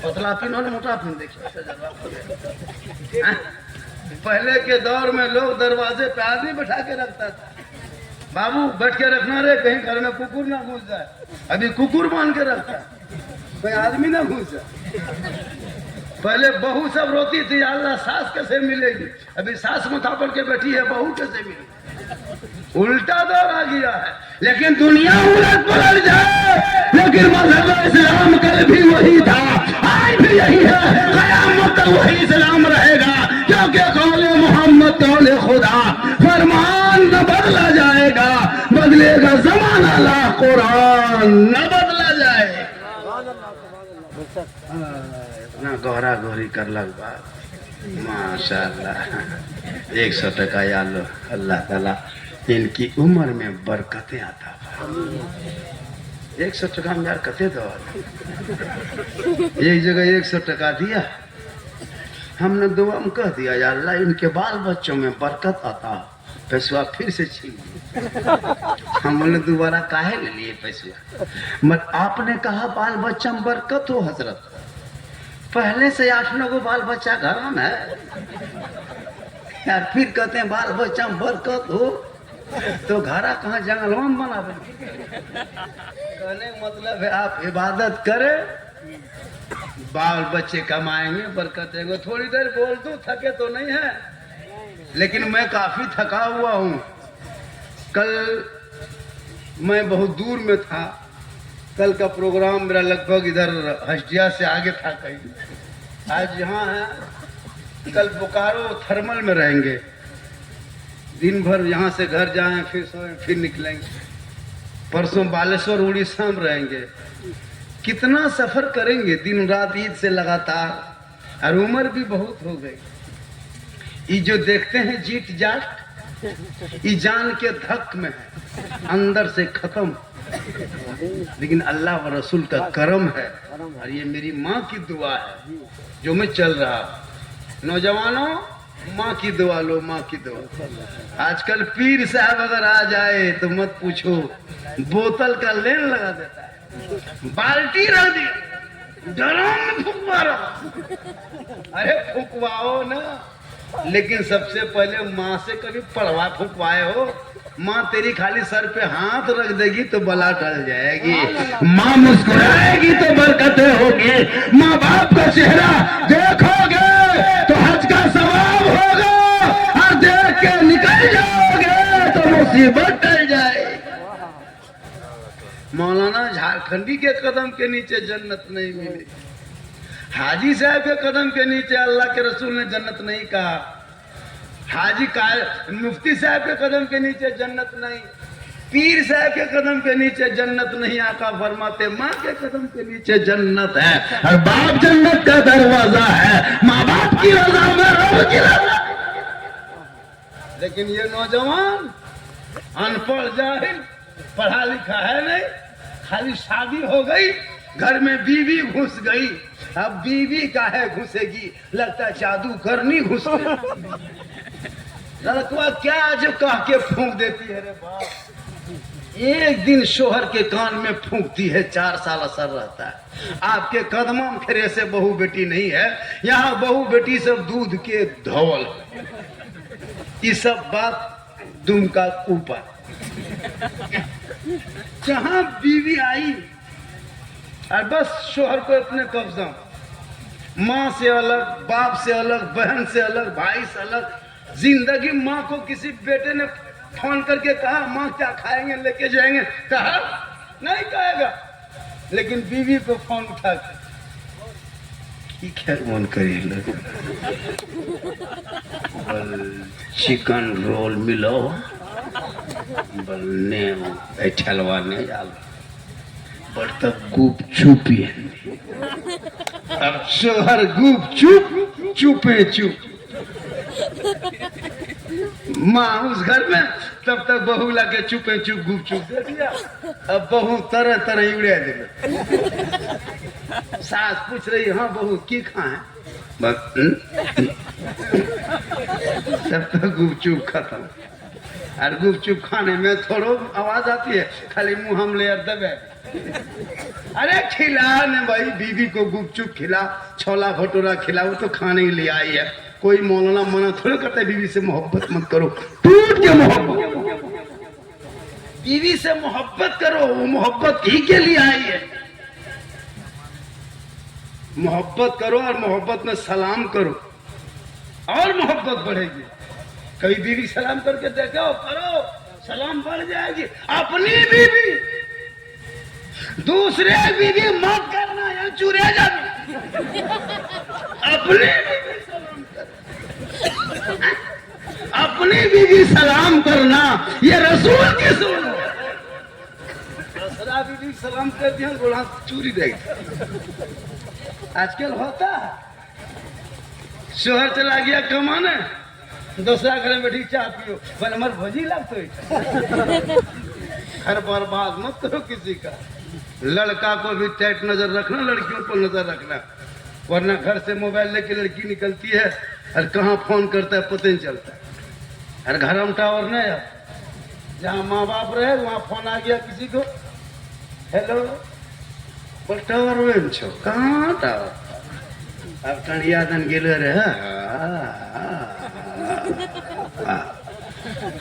पतला पिन और मोटा पिन देखिए। पहले के दौर में लोग दरवाजे पे आदमी बैठा के रखता था, बाबू बैठ के रखना रे कहीं घर में कुकुर ना घुस जाए। अभी कुकुर मान के रखता है, कोई आदमी ना घुस जाए। पहले बहू सब रोती थी अल्लाह सास कैसे मिलेगी, अभी सास मुथा पड़ के बैठी है, बहू कैसे मिलेगी? उल्टा दौर आ गया है। लेकिन दुनिया उलट पलट जाए लेकिन मजहब इस्लाम कल भी वही था, आज भी यही है, क़यामत तक वही इस्लाम रहेगा, क्योंकि कौले मोहम्मद कौले खुदा, फरमान न बदला जाएगा, बदलेगा जमाना ला कुरान न बदला जाए। इतना गहरा गहरी कर लग बात, माशाअल्लाह। 100 टका या लो, अल्लाह ताला इनकी उम्र में बरकतें आता है। 100 टका में यार कते दो, एक जगह 100 टका दिया, हमने दुआ में कह दिया या अल्लाह इनके बाल बच्चों में बरकत आता, पैसा फिर से छीन हम बोले दोबारा काहे ले लिए पैसा, मत आपने कहा बाल बच्चा में बरकत हो हजरत, पहले से 8-9 गो बाल बच्चा घर में है यार, फिर कहते हैं बाल बच्चा में बरकत हो, तो घरा कहाँ जंगल में बना बने। कहने का मतलब है आप इबादत करें, बाल बच्चे कमाएंगे, बरकत देंगे। थोड़ी देर बोल दूं, थके तो नहीं है, लेकिन मैं काफी थका हुआ हूँ। कल मैं बहुत दूर में था, कल का प्रोग्राम मेरा लगभग इधर हस्टिया से आगे था कहीं, आज यहाँ है, कल बोकारो थर्मल में रहेंगे, दिन भर यहाँ से घर जाएं, फिर सोएं, फिर निकलेंगे, परसों बालेश्वर उड़ीसा में रहेंगे। कितना सफर करेंगे दिन रात ईद से लगातार, और उम्र भी बहुत हो गई। ये जो देखते हैं जीत जाट, ये जान के धक में है, अंदर से खत्म, लेकिन अल्लाह व रसूल का करम है, और ये मेरी माँ की दुआ है जो मैं चल रहा। नौजवानों, माँ की दुआ लो, माँ की दुआ। आजकल पीर साहब अगर आ जाए तो मत पूछो, बोतल का लेन लगा देता है, बाल्टी रख दी, ड्रम में फुकवा रहा। अरे फुकवाओ ना, लेकिन सबसे पहले माँ से कभी पड़वा फुकवाए हो? माँ तेरी खाली सर पे हाथ रख देगी तो बला टल जाएगी, माँ मुस्कुराएगी तो बरकतें होगी, माँ बाप का चेहरा देखोगे तो हज का सवाब होगा, और देख के निकल जाओगे तो मुसीबत टल जाएगी। मौलाना झारखंडी के कदम के नीचे जन्नत नहीं मिली, हाजी साहब के कदम के नीचे अल्लाह के रसूल ने जन्नत नहीं कहा, हाजी का मुफ्ती साहब के कदम के नीचे जन्नत नहीं, पीर साहब के कदम के नीचे जन्नत नहीं। आका फरमाते माँ के कदम के नीचे जन्नत है, और बाप जन्नत का दरवाजा है, माँ बाप की रजा में रब की रजा। लेकिन ये नौजवान अनपढ़ जाहिल, पढ़ा लिखा है नहीं, खाली शादी हो गई, घर में बीवी घुस गई, अब बीवी काहे घुसेगी, लगता है जादू करनी घुस गई। लड़कवा क्या जो कह के फूंक देती है रे बाप, एक दिन शोहर के कान में फूंकती है, 4 साल असर रहता है। आपके कदमों में फिर ऐसे बहू बेटी नहीं है, यहाँ बहू बेटी सब दूध के धौल, ये सब बात दुम का ऊपर। जहाँ बीवी आई और बस शोहर को अपने कब्जा, माँ से अलग, बाप से अलग, बहन से अलग, भाई से अलग। जिंदगी माँ को किसी बेटे ने फोन करके कहा माँ क्या खाएंगे लेके जाएंगे, कहा नहीं कहेगा, लेकिन बीवी को फोन उठा के क्या मन करे, चिकन रोल मिलो, बलने बैठलवा नहीं आल, बढ़ता गुप चुपी है, अब शोहर गुप चुप चुपे चुप। माँ उस घर में, तब तक बहू लाके चुपे चुप गुप चुप दे दिया, अब बहू तरह तरह उड़े दे। सास पूछ रही हाँ बहू की खाए, बस तब तक गुप चुप खत्म। और गुप चुप खाने में थोड़ो आवाज आती है, खाली मुंह हम ले दबे। अरे खिला ने भाई, बीवी को गुपचुप खिला, छोला भटूरा खिला, वो तो खाने के लिए आई है। कोई मौलाना मना थोड़ा करता है बीवी से मोहब्बत मत करो, टूट के मोहब्बत, बीवी से मोहब्बत करो, वो मोहब्बत ही के लिए आई है। मोहब्बत करो और मोहब्बत में सलाम करो और मोहब्बत बढ़ेगी। कभी बीवी सलाम करके देखो, करो, सलाम बढ़ जाएगी। अपनी बीवी दूसरे बीवी मत करना, यहाँ चूरे जाना, अपनी बीवी सलाम करना, ये रसूल की सुन। दूसरा बीवी सलाम कर दिया, गोला चूरी देगी। आजकल होता है, शोहर चला गया कमाने, दूसरा घर में बैठी चाह पियो, बोले हमारे भोजी लगते घर बर्बाद मत करो किसी का। लड़का को भी टाइट नजर रखना, लड़कियों पर नजर रखना, वरना घर से मोबाइल लेके लड़की निकलती है और कहाँ फोन करता है पता नहीं चलता है। और घर में टावर नहीं है, जहाँ माँ बाप रहे वहाँ फोन आ गया किसी को, हेलो बोल टावर में छो, कहाँ टावर, अब कणिया दन गिले रहे,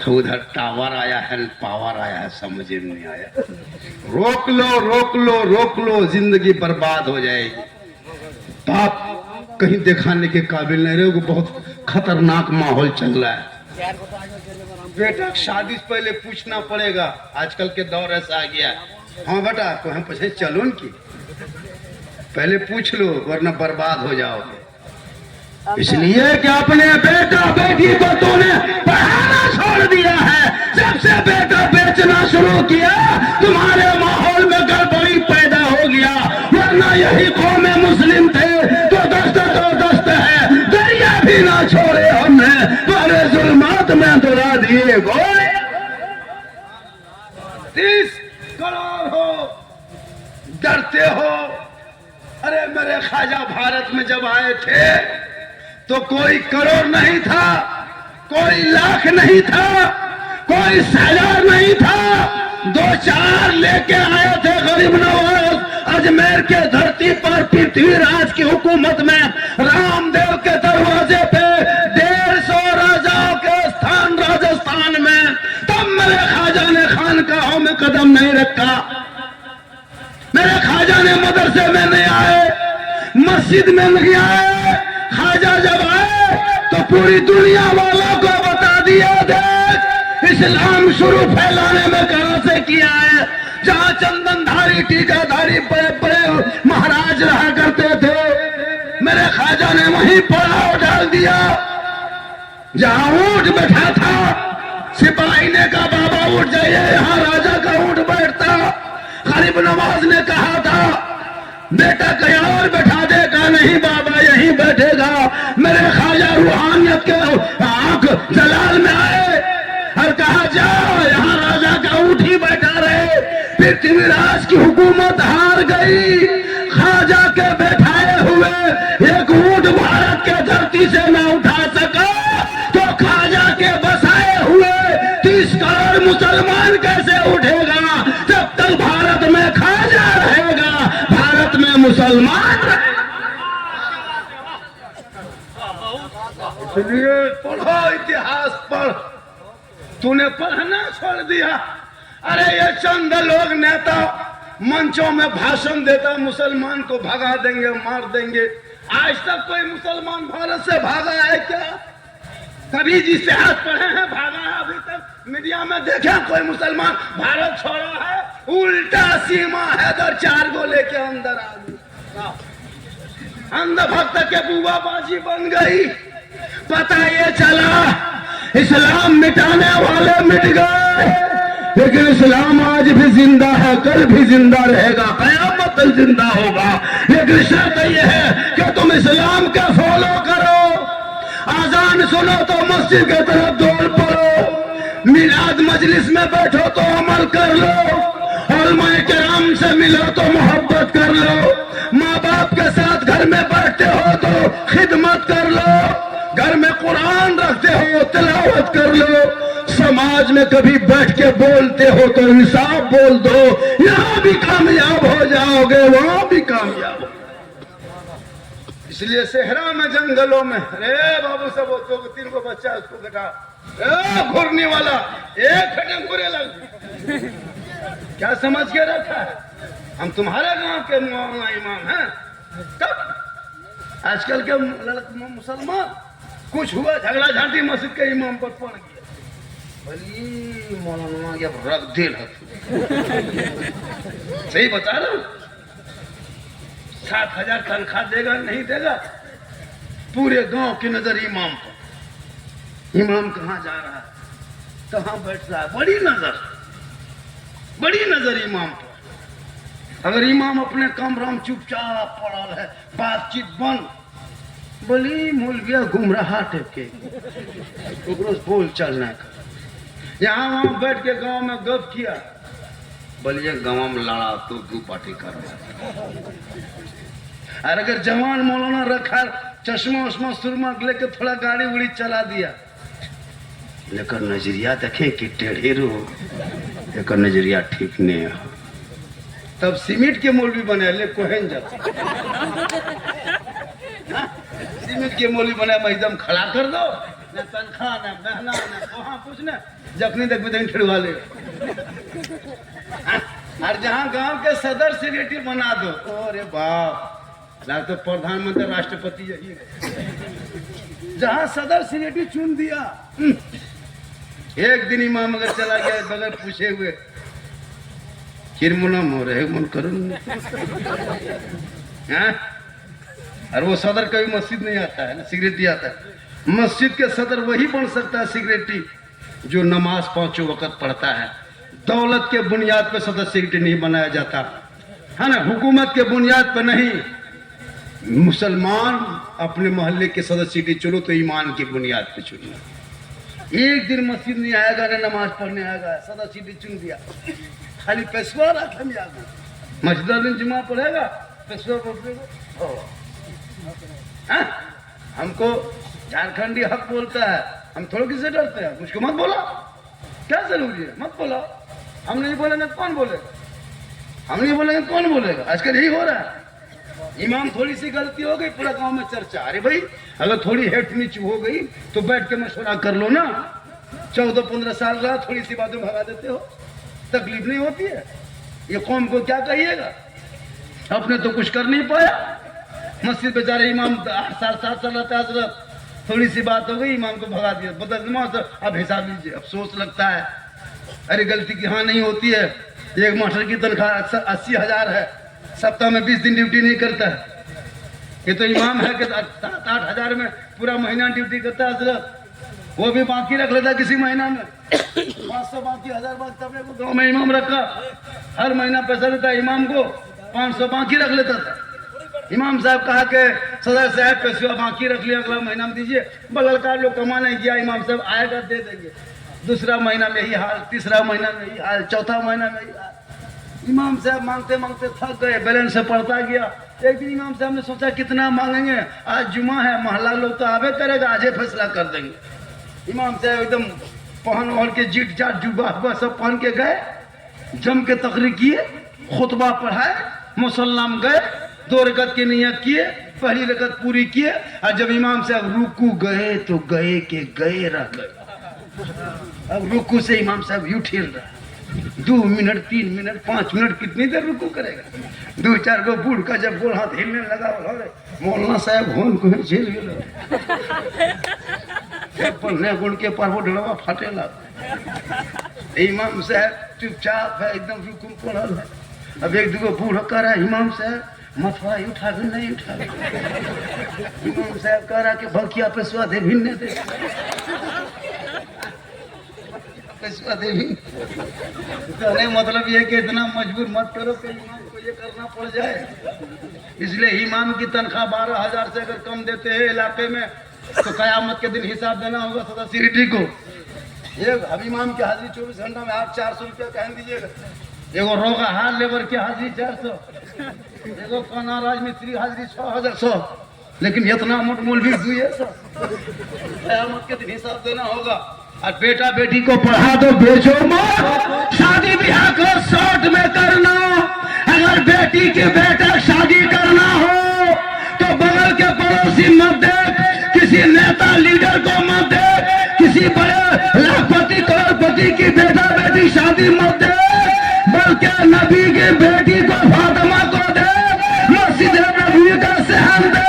उधर टावर आया है, पावर आया है, समझ में नहीं आया। रोक लो रोक लो रोक लो, जिंदगी बर्बाद हो जाएगी। बाप कहीं दिखाने के काबिल नहीं रहे, बहुत खतरनाक माहौल चल रहा है। बेटा शादी से पहले पूछना पड़ेगा, आजकल के दौर ऐसा आ गया। हाँ बेटा कहीं पीछे चलो की, पहले पूछ लो वरना बर्बाद हो जाओगे। इसलिए कि अपने बेटा बेटी को तूने पढ़ाना छोड़ दिया है, जब से बेटा बेचना शुरू किया तुम्हारे माहौल में गड़बड़ी पैदा हो गया। वरना यही कौम मुस्लिम थे तो दस्त है, दरिया भी ना छोड़े हमने, तुम्हारे जुल्मात में दुरा दिए गोले। 30 करोड़ हो, डरते हो। अरे मेरे ख्वाजा भारत में जब आए थे तो कोई करोड़ नहीं था, कोई लाख नहीं था, कोई 1000 नहीं था, 2-4 लेके आए थे गरीब नवाज। अजमेर के धरती पर पृथ्वीराज की हुकूमत में रामदेव के दरवाजे पे 150 राजाओं के स्थान राजस्थान में, तब मेरे ख्वाजा ने खानकाहों में कदम नहीं रखा। मेरे ख्वाजा ने मदरसे में नहीं आए, मस्जिद में नहीं आए। ख्वाजा जब आए तो पूरी दुनिया वालों को बता दिया, देख इस्लाम शुरू फैलाने में कहां से किया है। जहां चंदनधारी टीकाधारी बड़े बड़े महाराज रहा करते थे, मेरे ख्वाजा ने वहीं पड़ाव डाल दिया। जहां ऊंट बैठा था, सिपाही ने कहा बाबा उठ जाइए, यहाँ राजा का ऊंट बैठता। गरीब नवाज ने कहा था बेटा कहीं और बैठा दे, कहा नहीं बाबा यहीं बैठेगा। मेरे ख्वाजा रूहानियत के आंख जलाल में आए और कहा जाओ यहाँ राजा का ऊंट ही बैठा रहे। पृथ्वीराज की हुकूमत हार गई। ख्वाजा के बैठाए हुए एक ऊंट भारत के धरती से न उठा सका तो ख्वाजा के बसाए हुए 30 करोड़ मुसलमान कैसे उठेगा? जब तक भारत में ख्वाजा रहेगा, भारत में मुसलमान रहेगा। इसलिए पढ़ो, इतिहास पढ़। तूने पढ़ना छोड़ दिया। अरे ये चंद लोग नेता मंचों में भाषण देता, मुसलमान को भगा देंगे, मार देंगे। आज तक कोई मुसलमान भारत से भागा है क्या? कभी इतिहास पढ़े हैं भागा है? अभी तक मीडिया में देखे कोई मुसलमान भारत छोड़ा है? उल्टा सीमा हैदर 4 गोले के अंदर आ गई, अंधभक्त के बुआ बाजी बन गई। पता ये चला इस्लाम मिटाने वाले मिट गए, लेकिन इस्लाम आज भी जिंदा है, कल भी जिंदा रहेगा, कयामत तक जिंदा होगा। लेकिन शर्त यह है कि तुम इस्लाम का फॉलो करो। आजान सुनो तो मस्जिद की तरफ दौड़ पड़ो, मिलाद मजलिस में बैठो तो अमल कर लो, उलमाए किराम से मिलो तो मोहब्बत कर लो, माँ बाप के साथ घर में बैठते हो तो खिदमत कर लो, घर में कुरान रखते हो तिलावत कर लो, समाज में कभी बैठ के बोलते हो तो इंसाफ बोल दो। यहाँ भी कामयाब हो जाओगे, वहां भी कामयाब हो। इसलिए सेहरा में जंगलों में अरे बाबू सब 2-3 को बच्चा उसको बेटा घूरने वाला एक फटन बुरे लग क्या समझ के रखा है? हम तुम्हारे गांव के मौलाना इमाम हैं। तब आजकल के मुसलमान कुछ हुआ झगड़ा झांटी मस्जिद के इमाम पर पड़ गया, भली मौलाना जब रख दिल सही बता रहा हूं। 7,000 तनख्वाह देगा नहीं देगा, पूरे गांव की नजर इमाम पर। इमाम कहाँ जा रहा है, कहाँ बैठ रहा है, बड़ी नजर इमाम पर। अगर इमाम अपने कमरा में चुपचाप पड़ा है, बातचीत बंद, बोली मौलविया गुमराह टेके बोल चलने का, यहाँ वहां बैठ के गांव में गप किया, बोलिए गांव में लड़ा तो दू पार्टी कर रहा। और अगर जवान मौलाना रखा, चश्मा उश्मा सुरमा लेके थोड़ा गाड़ी उड़ी चला दिया, लेकिन नजरिया देखें कि टेढ़े रो, लेकिन नजरिया ठीक नहीं है, तब सीमेंट के मौलवी बने ले कोहन जाता। सीमेंट के मौलवी बने एकदम खड़ा कर दो, न तनख्वाह न बहना न वहां कुछ न, जखनी तक भी ठिड़वा ले। और जहां गांव के सदर सेक्रेटरी बना दो, अरे बाप, ना तो प्रधानमंत्री राष्ट्रपति यही है। जहां सदर सेक्रेटरी चुन दिया, एक दिन इमाम अगर चला गया बगैर पूछे हुए, किरमुना हो रहे मन करूँ, और वो सदर कभी मस्जिद नहीं आता है ना, सेक्रेटरी आता है। मस्जिद के सदर वही बन सकता है सेक्रेटरी जो नमाज 5 वक्त पढ़ता है। दौलत के बुनियाद पर सदर सेक्रेटरी नहीं बनाया जाता है ना, हुकूमत के बुनियाद पर नहीं। मुसलमान अपने मोहल्ले के सदर सेक्रेटरी चुनो तो ईमान की बुनियाद पे चुनो। एक दिन मस्जिद नहीं आएगा ना नमाज पढ़ने आएगा, सदर सेक्रेटरी चुन दिया, खाली पेशवा रखा मस्जिद दिन जुमा पढ़ेगा, पेशवा पढ़ेगा। हमको झारखंडी हक बोलता है, हम थोड़ा किससे डरते हैं, मुझको मत बोला, क्या जरूरी है, मत बोला। हम नहीं बोलेंगे कौन बोलेगा, हम नहीं बोलेंगे कौन बोलेगा। आजकल यही हो रहा है। इमाम थोड़ी सी गलती हो गई, पूरा गांव में चर्चा, अरे भाई अगर थोड़ी हेठ नीचे हो गई तो बैठ के मशवरा कर लो ना। 14-15 साल रहा, थोड़ी सी बातें भगा देते हो, तकलीफ नहीं होती है। ये कौम को क्या कहिएगा, अपने तो कुछ कर नहीं पाया। मस्जिद बेचारे इमाम 8 साल 7 साल रहता है, हजरत थोड़ी सी बात हो गई, इमाम को भगा दिया, बदल नमाज, अब हिसाब लीजिए। अफसोस लगता है, अरे गलती की हाँ नहीं होती है। एक मास्टर की तनख्वाह 80,000 है, सप्ताह में 20 दिन ड्यूटी नहीं करता है। ये तो इमाम है कि 7-8 हजार में पूरा महीना ड्यूटी करता है हजरत, वो भी बाकी रख लेता किसी महीना में 500 बाकी 1000 बाकी। तब गाँव में इमाम रखा, हर महीना पैसा देता है इमाम को, 500 बाकी रख लेता था। इमाम साहब कहा कि सदर साहब पैसा बाकी रख लिया, अगला महीना में दीजिए। लड़का लोग कमाने गया, इमाम साहब आएगा दे देंगे। दूसरा महीना में यही हाल, तीसरा महीना में यही हाल, चौथा महीना में यही हाल। इमाम साहब मांगते मांगते थक गए, बैलेंस से पड़ता गया। एक दिन इमाम साहब ने सोचा कितना मांगेंगे, आज जुमा है, मोहल्ला लोग तो आवे करेगा, आज ही फैसला कर देंगे। इमाम साहब एकदम पहन ओढ़ के जीट जाट जुबा हुआ सब पहन के गए, जम के तकरीर किए, खुतबा पढ़ाए, मुसल्लाम गए, 2 रकत की नियत किए, पहली रकत पूरी किए। और जब इमाम साहब रुकू गए तो गए के गए रह गए। अब रुकू से इमाम साहब यूं ठिल रहा, 2 मिनट 3 मिनट 5 मिनट कितनी देर रुकू करेगा। 2-4 गो बूढ़ का जब गोल हाथ हिलने लगा, मौलाना साहब होन को झेल गए, पढ़ने गुण के पर वो ढलवा फाटे लगा। इमाम साहब चुपचाप है, एकदम रुकू पढ़ल है। अब 1-2 बूढ़ कह रहा है, इमाम साहब मथुरा उठा के नहीं उठा। इमाम साहब कह रहा कि भकिया पे स्वादे भिन्ने दे, कहने मतलब ये कि इतना मजबूर मत करो कि इमाम को ये करना पड़ जाए। इसलिए इमाम की तनख्वाह 12,000 से अगर कम देते हैं इलाके में तो कयामत के दिन हिसाब देना होगा सदा सिरिटी को। ये अब इमाम की हाजिरी 24 घंटा में आप 400 रुपया कह दीजिएगा। एगो रोगा हाल लेबर की हाजिरी 400, एगो कोना राजमिस्त्री हाजिरी 6,100, लेकिन इतना मोट मूल भी 200। कयामत के दिन हिसाब देना होगा। और बेटा बेटी को पढ़ा दो, बेचो मत। शादी ब्याह को शॉर्ट में करना। अगर बेटी के बेटा शादी करना हो तो बगल के पड़ोसी मत देख, किसी नेता लीडर को मत देख, किसी बड़े लाखपति करोड़पति की बेटा बेटी शादी मत दे, बल्कि नबी की बेटी को फातिमा को दे, मस्जिद नबी का सहन दे।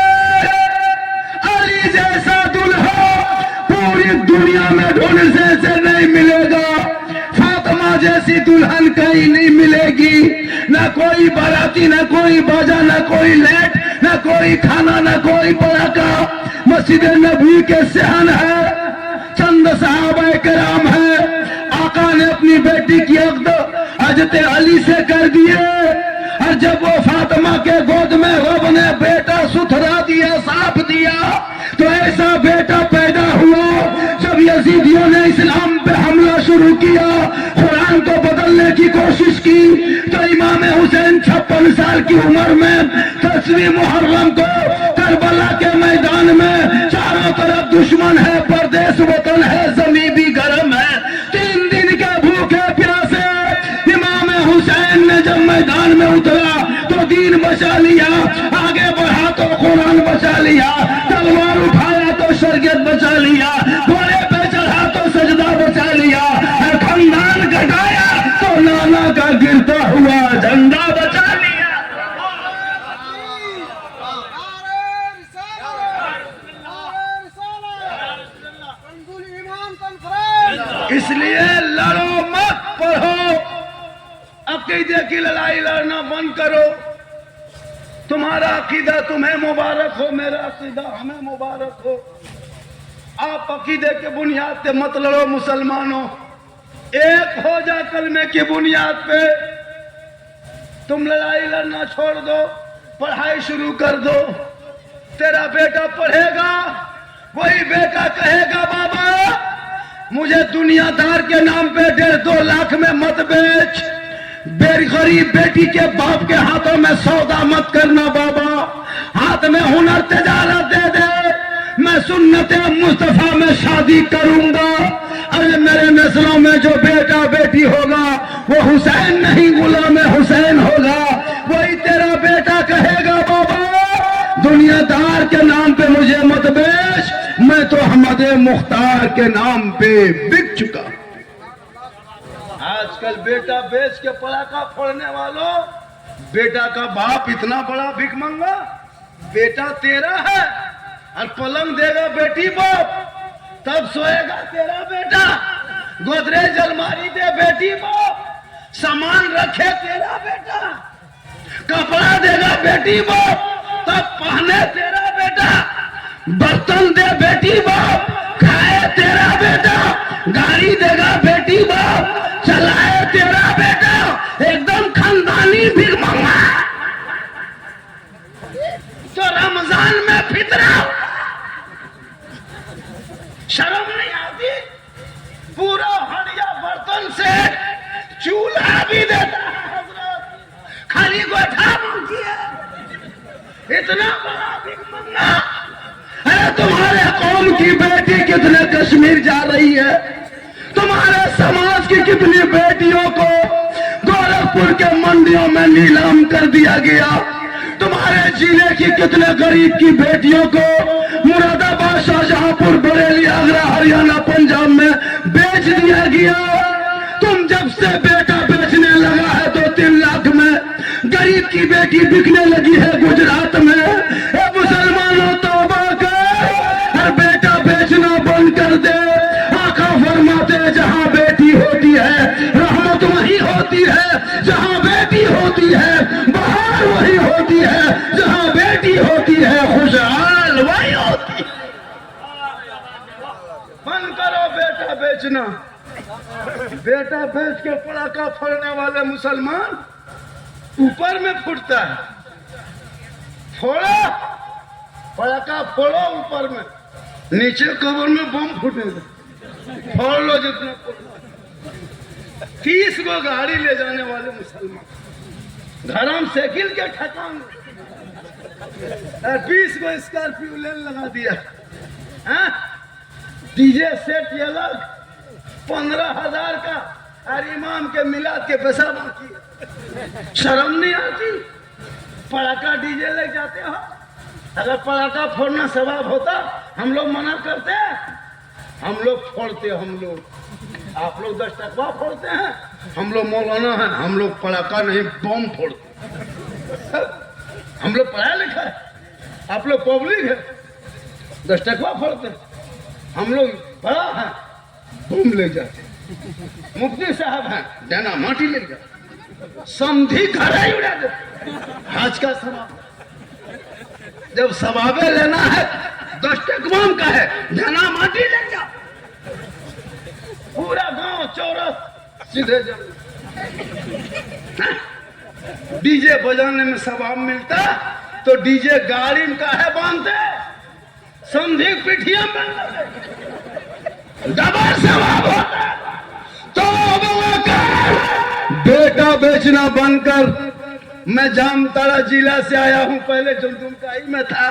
अली जैसा दुल्हा पूरी दुनिया में ढूंढने से नहीं मिलेगा, फातिमा जैसी दुल्हन कहीं नहीं मिलेगी। ना कोई बाराती, ना कोई बाजा, ना कोई लेट, ना कोई खाना, ना कोई पड़ाका। मस्जिद नबी के सहन है, चंद सहाबा कराम है। आका ने अपनी बेटी की अक़्द हज़रत अली से कर दिए, और जब वो फातिमा के गोद में रब ने बेटा सुथरा दिया, साफ दिया, तो ऐसा बेटा पैदा हुआ। जब यजीदियों ने इस्लाम पे हमला शुरू किया, कुरान को बदलने की कोशिश की, तो इमाम हुसैन 56 साल की उम्र में 10वीं मुहर्रम को करबला के मैदान में, चारों तरफ दुश्मन है, परदेश वतन है, जमीन भी गर्म है, 3 दिन के भूखे प्यासे इमाम हुसैन ने जब मैदान में उतरा तो दीन बचा लिया, आगे बढ़ा तो कुरान बचा लिया, तलवार उठाया तो शरीयत बचा लिया, घोड़े पे चढ़ा तो सजदा बचा लिया, और खानदान घटाया तो नाना का गिरता हुआ झंडा बचा लिया। इसलिए लड़ो मत, पढ़ो, अकीदे की लड़ाई लड़ना बंद करो। तुम्हारा अकीदा तुम्हें मुबारक हो, मेरा अकीदा हमें मुबारक हो। आप अकीदे के बुनियाद पे मत लड़ो मुसलमानों, एक हो जा कलमे की बुनियाद पे। तुम लड़ाई लड़ना छोड़ दो, पढ़ाई शुरू कर दो। तेरा बेटा पढ़ेगा, वही बेटा कहेगा बाबा मुझे दुनियादार के नाम पे 1.5-2 लाख में मत बेच, गरीब बेटी के बाप के हाथों में सौदा मत करना बाबा, हाथ में हुनर तिजारत दे दे, मैं सुन्नते मुस्तफा में शादी करूंगा। अरे मेरे नस्लों में जो बेटा बेटी होगा वो हुसैन नहीं गुलाम हुसैन होगा। वही तेरा बेटा कहेगा बाबा दुनियादार के नाम पे मुझे मत बेच, मैं तो अहमद मुख्तार के नाम पे बिक चुका। आजकल बेटा बेच के पड़ाका फोड़ने वालों, बेटा का बाप इतना बड़ा भिखमंगा, बेटा तेरा है और पलंग देगा बेटी बाप, तब सोएगा तेरा बेटा। गोदरेज अलमारी दे बेटी बाप, सामान रखे तेरा बेटा। कपड़ा देगा बेटी बाप, तब पहने तेरा बेटा। बर्तन दे बेटी बाप, खाए तेरा बेटा। गाड़ी देगा बेटी बाप, चलाए तेरा बेटा। एकदम खानदानी भिखमंगा। तो रमजान में फितरा, शर्म नहीं आती? पूरा हड़िया बर्तन से चूल्हा भी देता है हजरत, खाली गोठा मांगी है। इतना बड़ा भिखमंगा। अरे तुम्हारे कौम की बेटी कितने कश्मीर जा रही है, तुम्हारे समाज की कितनी बेटियों को गोरखपुर के मंडियों में नीलाम कर दिया गया, तुम्हारे जिले की कितने गरीब की बेटियों को मुरादाबाद, शाहजहांपुर, बरेली, आगरा, हरियाणा, पंजाब में बेच दिया गया। तुम जब से बेटा बेचने लगा है तो 3 लाख में गरीब की बेटी बिकने लगी है गुजरात में। ए मुसलमानों तौबा कर और बेटा बेचना बंद कर दे। आका फरमाते जहां बेटी होती है रहमत वही होती है, जहां बेटी होती है बहार वही होती है, जहां बेटी होती है खुशहाल वही होती है। बंद करो बेटा बेचना। बेटा बेच के पड़ाका फोड़ने वाले मुसलमान ऊपर में फूटता है। फोड़ो पड़ाका, फोड़ो ऊपर में, नीचे कब्र में बम फूटेगा। फोड़ लो जितना 30 गो गाड़ी ले जाने वाले मुसलमान धर्म साइकिल के ठकान 20 गो स्कॉर्पियो लेन लगा दिया। डीजे सेट अलग 15,000 का, और इमाम के मिलाद के पैसा बाकी। शर्म नहीं आती? पड़ाका डीजे ले जाते हो। अगर पड़ाका फोड़ना सवाब होता हम लोग मना करते हैं? हम लोग फोड़ते, हम लोग। आप लोग 10 टकवा फोड़ते हैं, हम लोग मौलाना हैं, हम लोग पड़ाका नहीं बम फोड़ते। हम लोग पढ़ा लिखा है, आप लोग पब्लिक है, 10 टकवा फोड़ते हैं। हम लोग बड़ा है, बम ले जाते। मुफ्ती साहब हैं, जाना माटी ले जाते। समधी घर ही उड़ा दे। आज का सवाब, जब सवाबे लेना है 10 टकवाम का है, जना माटी ले जाओ, पूरा गांव चौरस सीधे जाओ। डीजे बजाने में सवाब मिलता तो डीजे गाड़ी में काहे बांधते, समधी पिठिया में डबल सवाब होता। तो बेटा बेचना बनकर मैं जामताड़ा जिला से आया हूं, पहले जमदुमकाई में था,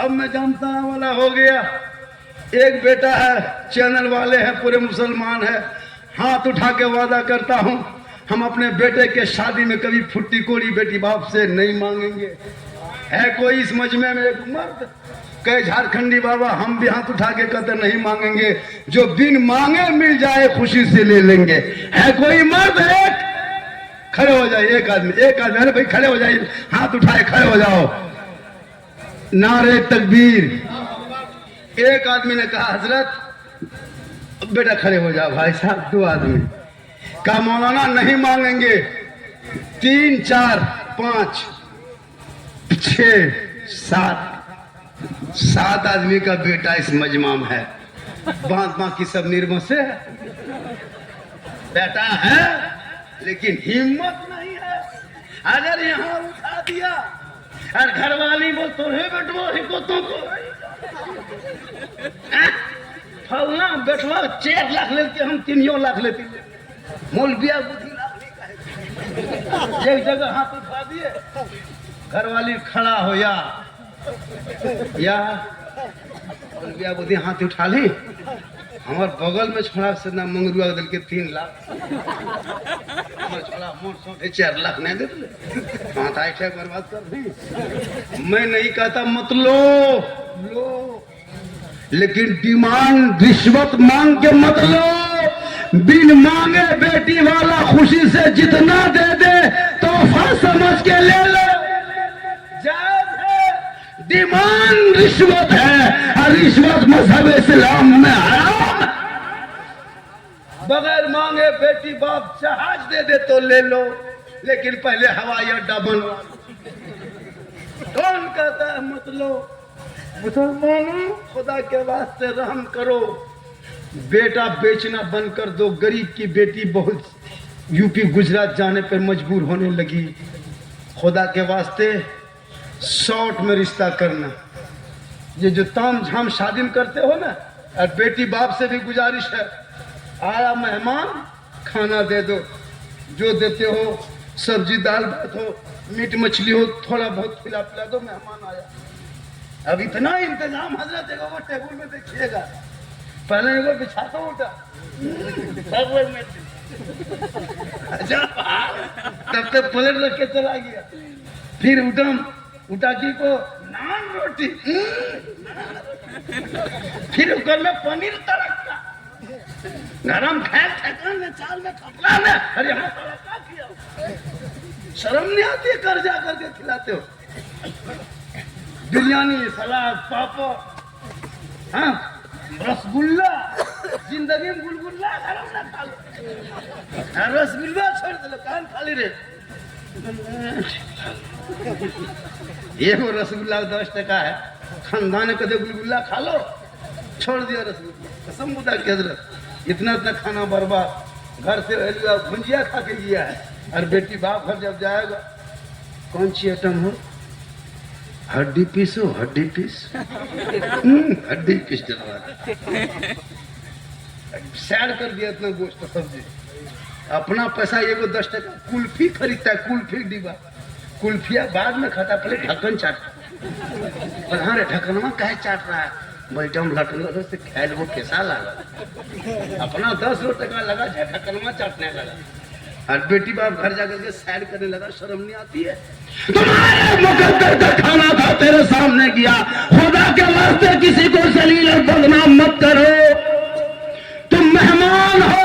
अब मैं जामताड़ा वाला हो गया। एक बेटा है, चैनल वाले हैं, पूरे मुसलमान है, हाथ उठा के वादा करता हूं हम अपने बेटे के शादी में कभी फुट्टी कोड़ी बेटी बाप से नहीं मांगेंगे। है कोई इस मजमे में एक मर्द कहे झारखंडी बाबा हम भी हाथ उठा के कहते नहीं मांगेंगे, जो बिन मांगे मिल जाए खुशी से ले लेंगे। है कोई मर्द? एक खड़े हो जाए, एक आदमी अरे भाई खड़े हो जाइए, हाथ उठाए खड़े हो जाओ, नारे तकबीर। एक आदमी ने कहा हजरत बेटा खड़े हो जाओ। भाई साहब 2 आदमी कहा मौलाना नहीं मांगेंगे। 3 4 5 6 7 आदमी का बेटा इस मजमा में है, बाकी सब निर्मम से है। बेटा है लेकिन हिम्मत नहीं है। अगर यहाँ उठा दिया और घरवाली बोल तो फलना बैठवा 4 लाख लेते, हम 3 लाख लेते। मौलविया बुद्धि एक जगह हाथ उठा दिए, घरवाली खड़ा हो या मौलविया बुद्धि हाथ उठा ली। हमारे बगल में छोड़ा से ना मंगरुआ दल के 3 लाख, छोड़ा मोट 4 लाख नहीं देते, माथा ऐसे बर्बाद कर दी। मैं नहीं कहता मत लो, लेकिन डिमांड रिश्वत मांग के मत लो। बिन मांगे बेटी वाला खुशी से जितना दे दे तोहफा समझ के ले लो। जायज है, डिमांड रिश्वत है और रिश्वत मजहब इस्लाम में हराम है। बगैर मांगे बेटी बाप जहाज दे दे तो ले लो, लेकिन पहले हवाई अड्डा बनवा। कौन कहता है मत लो? मुसलमानों खुदा के वास्ते रहम करो, बेटा बेचना बनकर दो। गरीब की बेटी बहुत यूपी गुजरात जाने पर मजबूर होने लगी। खुदा के वास्ते शॉर्ट में रिश्ता करना। ये जो ताम झाम शादी में करते हो ना, और बेटी बाप से भी गुजारिश है, आया मेहमान खाना दे दो, जो देते हो सब्जी दाल भात हो, मीट मछली हो, थोड़ा बहुत खिला पिला दो। मेहमान आया, अब इतना इंतजाम हजरत वो टेबल में देखिएगा, पहले वो बिछाता उठा तब तक प्लेट रख के चला गया। फिर उटाकी को नान रोटी, फिर ऊपर में पनीर तड़का, गरम खैर ठेकान में, चाल में, कपड़ा में, अरे यहाँ तड़का किया। शर्म नहीं आती है? कर जा करके खिलाते हो। बिरयानी, सलाद, पापड़, हाँ रसगुल्ला, जिंदगी में गुलगुल्ला गरम ना खा लो, रसगुल्ला छोड़ दो, कान खाली रे। ये वो रसगुल्ला 10 टका है, खानदान कदे गुलगुल्ला खा लो, छोड़ दिया रसगुल्ला। कसम खुदा की हजरत, इतना खाना बर्बाद। घर से भुंजिया खा के गया है, और बेटी बाप घर जब जाएगा, कौन सी आइटम हो? हड्डी पीस हो, हड्डी पीस, हड्डी पीस डलवा सैड कर दिया इतना गोश्त सब्जी। अपना पैसा ये 10 टका कुल्फी खरीदता है, कुल्फी डिब्बा, कुल्फिया बाद में खाता, पहले ढक्कन चाटता। पर हाँ रे ढक्कनवा काहे चाट रहा है? बैठम लटन से खाए वो कैसा लगा? अपना 10 टका लगा, ढक्कनवा चाटने लगा, और बेटी बाप घर जाकर के सैड करने लगा। शर्म नहीं आती है? तुम्हारे मुकद्दर का खाना था तेरे सामने गया, खुदा के वास्ते किसी को जलील और बदनाम मत करो। तुम मेहमान हो,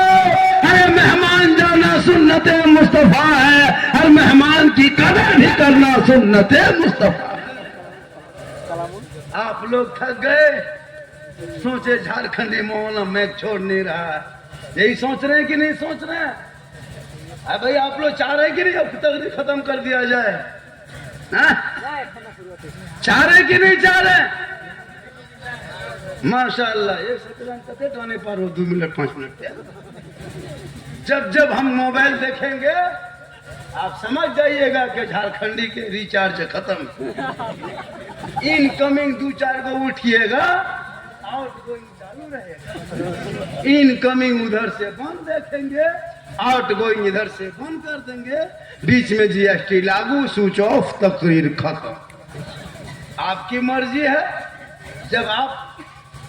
अरे मेहमान जाना सुन्नते मुस्तफा है, और मेहमान की कदर भी करना सुन्नते मुस्तफा। आप लोग थक गए, सोचे झारखंडी मौलाना मैं छोड़ नहीं रहा। यही सोच रहे हैं कि नहीं सोच रहे हैं? भाई आप लोग चाह रहे कि नहीं अब तकरीर खत्म कर दिया जाए? हाँ? चाह रहे कि नहीं चाह रहे? माशाअल्लाह, ये सतरान कते टाने पार हो 2 मिनट 5 मिनट पे। जब जब हम मोबाइल देखेंगे आप समझ जाइएगा कि झारखंडी के रिचार्ज खत्म। इनकमिंग 2-4 को उठिएगा, आउटगोइंग चालू रहेगा। इनकमिंग उधर से बंद देखेंगे, आउटगोइंग इधर से बंद कर देंगे, बीच में जीएसटी लागू, स्विच ऑफ, तकरीर खत्म। आपकी मर्जी है। जब आप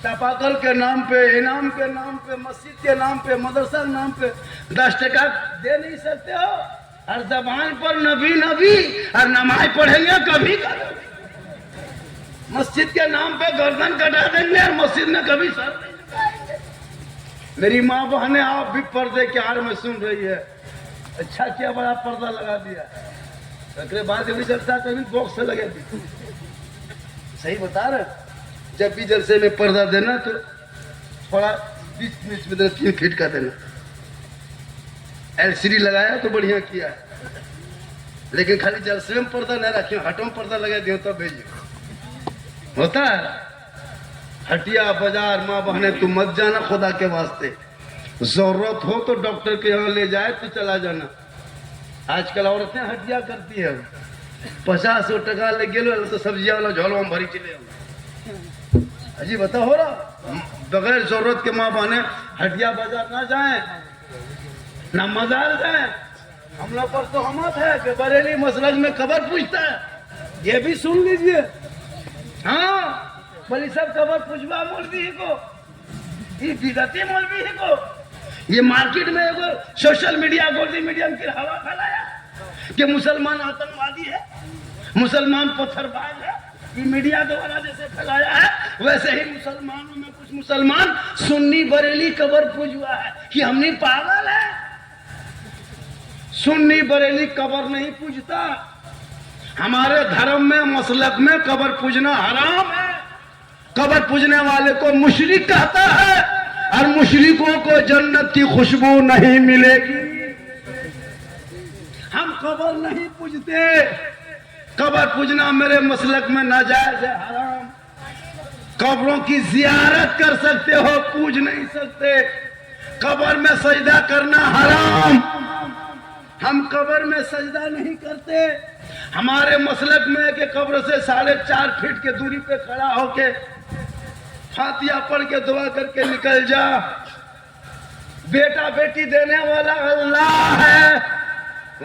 चापाकल के नाम पे, इनाम के नाम पे, मस्जिद के नाम पे, मदरसा के नाम पे 10 टका दे नहीं सकते हो। हर जबान पर नबी नबी और नमाज पढ़ेंगे कभी कभी, मस्जिद के नाम पे गर्दन कटा देंगे और मस्जिद में कभी सर नहीं झुकाएंगे। मेरी माँ बहनें आप भी पर्दे के आड़ में सुन रही है। अच्छा क्या बड़ा पर्दा लगा दिया, उसके बाद भी जलसा कभी बॉक्स से लगे दी। सही बता रहे, जब भी जलसे में पर्दा देना तो थोड़ा बीच में 3 फीट का देना। एलसीडी लगाया तो बढ़िया किया, लेकिन खाली जलसे में पर्दा नहीं रखियो, हटों में पर्दा लगा दियो तब भेजियो। होता है हटिया बाजार माँ बहने तुम मत जाना खुदा के वास्ते। जरूरत हो तो डॉक्टर के यहाँ ले जाए तो चला जाना। आजकल औरतें हटिया करती है, 50 टका ले गेलो तो सब्जिया वाला झोलवा में भरी चले अजी बता हो रहा। बगैर जरूरत के माँ बहने हटिया बाजार ना जाए ना मजार जाए। हम लोग पर तो हमत है कि बरेली मसलक में खबर पूछता है, ये भी सुन लीजिए। हाँ बोली सब खबर पूछवा मौलवी को, ये बिदती मौलवी को, ये मार्केट में एगो सोशल मीडिया गोल्डी मीडियम की हवा फैलाया कि मुसलमान आतंकवादी है, मुसलमान पत्थरबाज है। ये मीडिया द्वारा जैसे फैलाया है, वैसे ही मुसलमानों में कुछ मुसलमान सुन्नी बरेली कबर पूजवा है कि हमने पागल है। सुन्नी बरेली कबर नहीं पूजता। हमारे धर्म में मसलक में कबर पूजना हराम है। कबर पूजने वाले को मुशरिक कहता है और मुशरिकों को जन्नत की खुशबू नहीं मिलेगी। हम कबर नहीं पूजते। कबर पूजना मेरे मसलक में नाजायज है, हराम। कब्रों की जियारत कर सकते हो, पूज नहीं सकते। कबर में सजदा करना हराम। हम कबर में सजदा नहीं करते। हमारे मसलक में कि कब्र से 4.5 फीट के दूरी पे खड़ा होके फातिहा पढ़ के दुआ करके निकल जा। बेटा बेटी देने वाला अल्लाह है,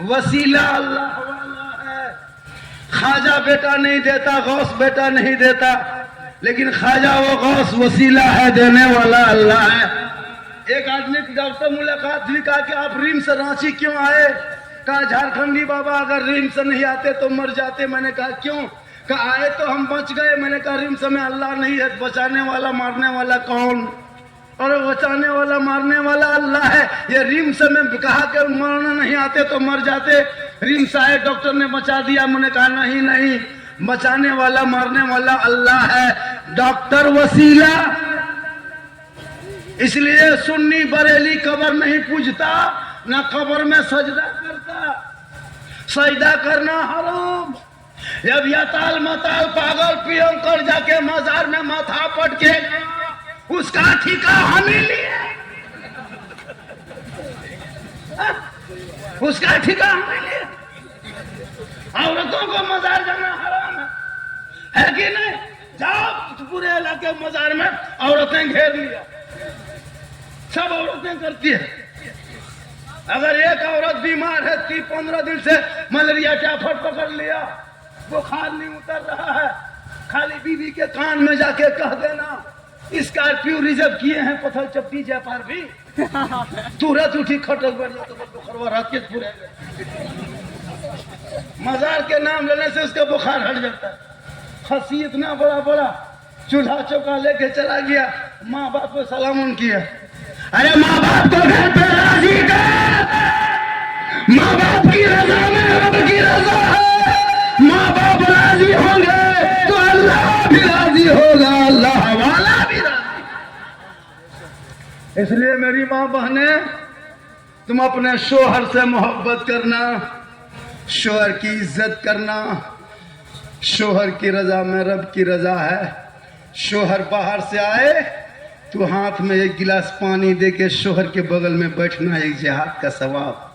वसीला अल्लाह वाला है। ख्वाजा बेटा नहीं देता, गौस बेटा नहीं देता, लेकिन ख्वाजा वो गौस वसीला है, देने वाला अल्लाह है। एक आदमी की डॉक्टर मुलाकात हुई, कहा कि आप रीम से रांची क्यों आए? कहा झारखंडी बाबा अगर रीम से नहीं आते तो मर जाते। मैंने कहा क्यों? कहा आए तो हम बच गए। मैंने कहा रीम से में अल्लाह नहीं है, बचाने वाला मारने वाला कौन? और बचाने वाला मारने वाला अल्लाह है। ये रीम से में कहा कि मरना नहीं आते तो मर जाते। रीम से आए, डॉक्टर ने बचा दिया। मैंने कहा नहीं नहीं, बचाने वाला मारने वाला अल्लाह है, डॉक्टर वसीला। इसलिए सुन्नी बरेली कबर नहीं पूजता, ना कबर में सजदा करता। सजदा करना हराम। जब यताल मताल पागल पियों कर जाके मजार में माथा पटके उसका ठिका हमें लिए, उसका ठिका हमें लिए। औरतों को मजार जाना हराम है कि नहीं? जाओ पूरे इलाके मजार में औरतें घेर लिया, सब औरतें करती है। अगर एक औरत बीमार है, 15 दिन से मलेरिया टाइफाइड पकड़ लिया, बुखार नहीं उतर रहा है, खाली बीवी के कान में जाके कह देना स्कॉर्पियो रिजर्व किए हैं पथल चप्पी जयपार भी, तुरंत उठी खटक बैठ जाओ तो बुखार रात के पूरे। मजार के नाम लेने से उसका बुखार हट जाता है। खसी इतना बड़ा बड़ा चूल्हा चौका लेके चला गया, माँ बाप को सलाम किया। अरे माँ बाप को घर पे राजी कर, माँ बाप की रजा में रब की रजा है। माँ बाप राजी होंगे तो अल्लाह भी राजी होगा, अल्लाह वाला भी राजी। इसलिए मेरी माँ बहने तुम अपने शोहर से मोहब्बत करना, शोहर की इज्जत करना। शोहर की रजा में रब की रजा है। शोहर बाहर से आए तो हाथ में एक गिलास पानी देके शोहर के बगल में बैठना एक जिहाद का सवाब।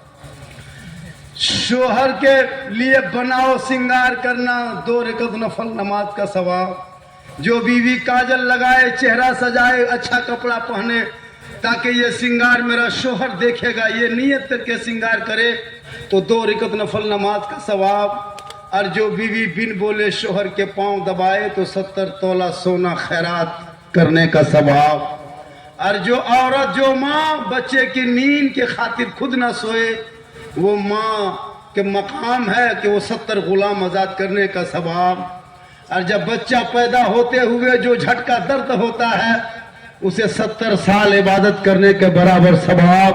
शोहर के लिए बनाओ सिंगार करना 2 रकात नफल नमाज का सवाब। जो बीवी काजल लगाए, चेहरा सजाए, अच्छा कपड़ा पहने ताकि ये सिंगार मेरा शोहर देखेगा, ये नियत करके सिंगार करे तो 2 रकात नफल नमाज का सवाब। और जो बीवी बिन बोले शोहर के पांव दबाए तो 70 तोला सोना खैरात करने का सवाब। और जो औरत, जो माँ बच्चे की नींद के खातिर खुद ना सोए, वो माँ के मकाम है कि वो 70 गुलाम आजाद करने का सवाब। और जब बच्चा पैदा होते हुए जो झटका दर्द होता है उसे 70 साल इबादत करने के बराबर सवाब।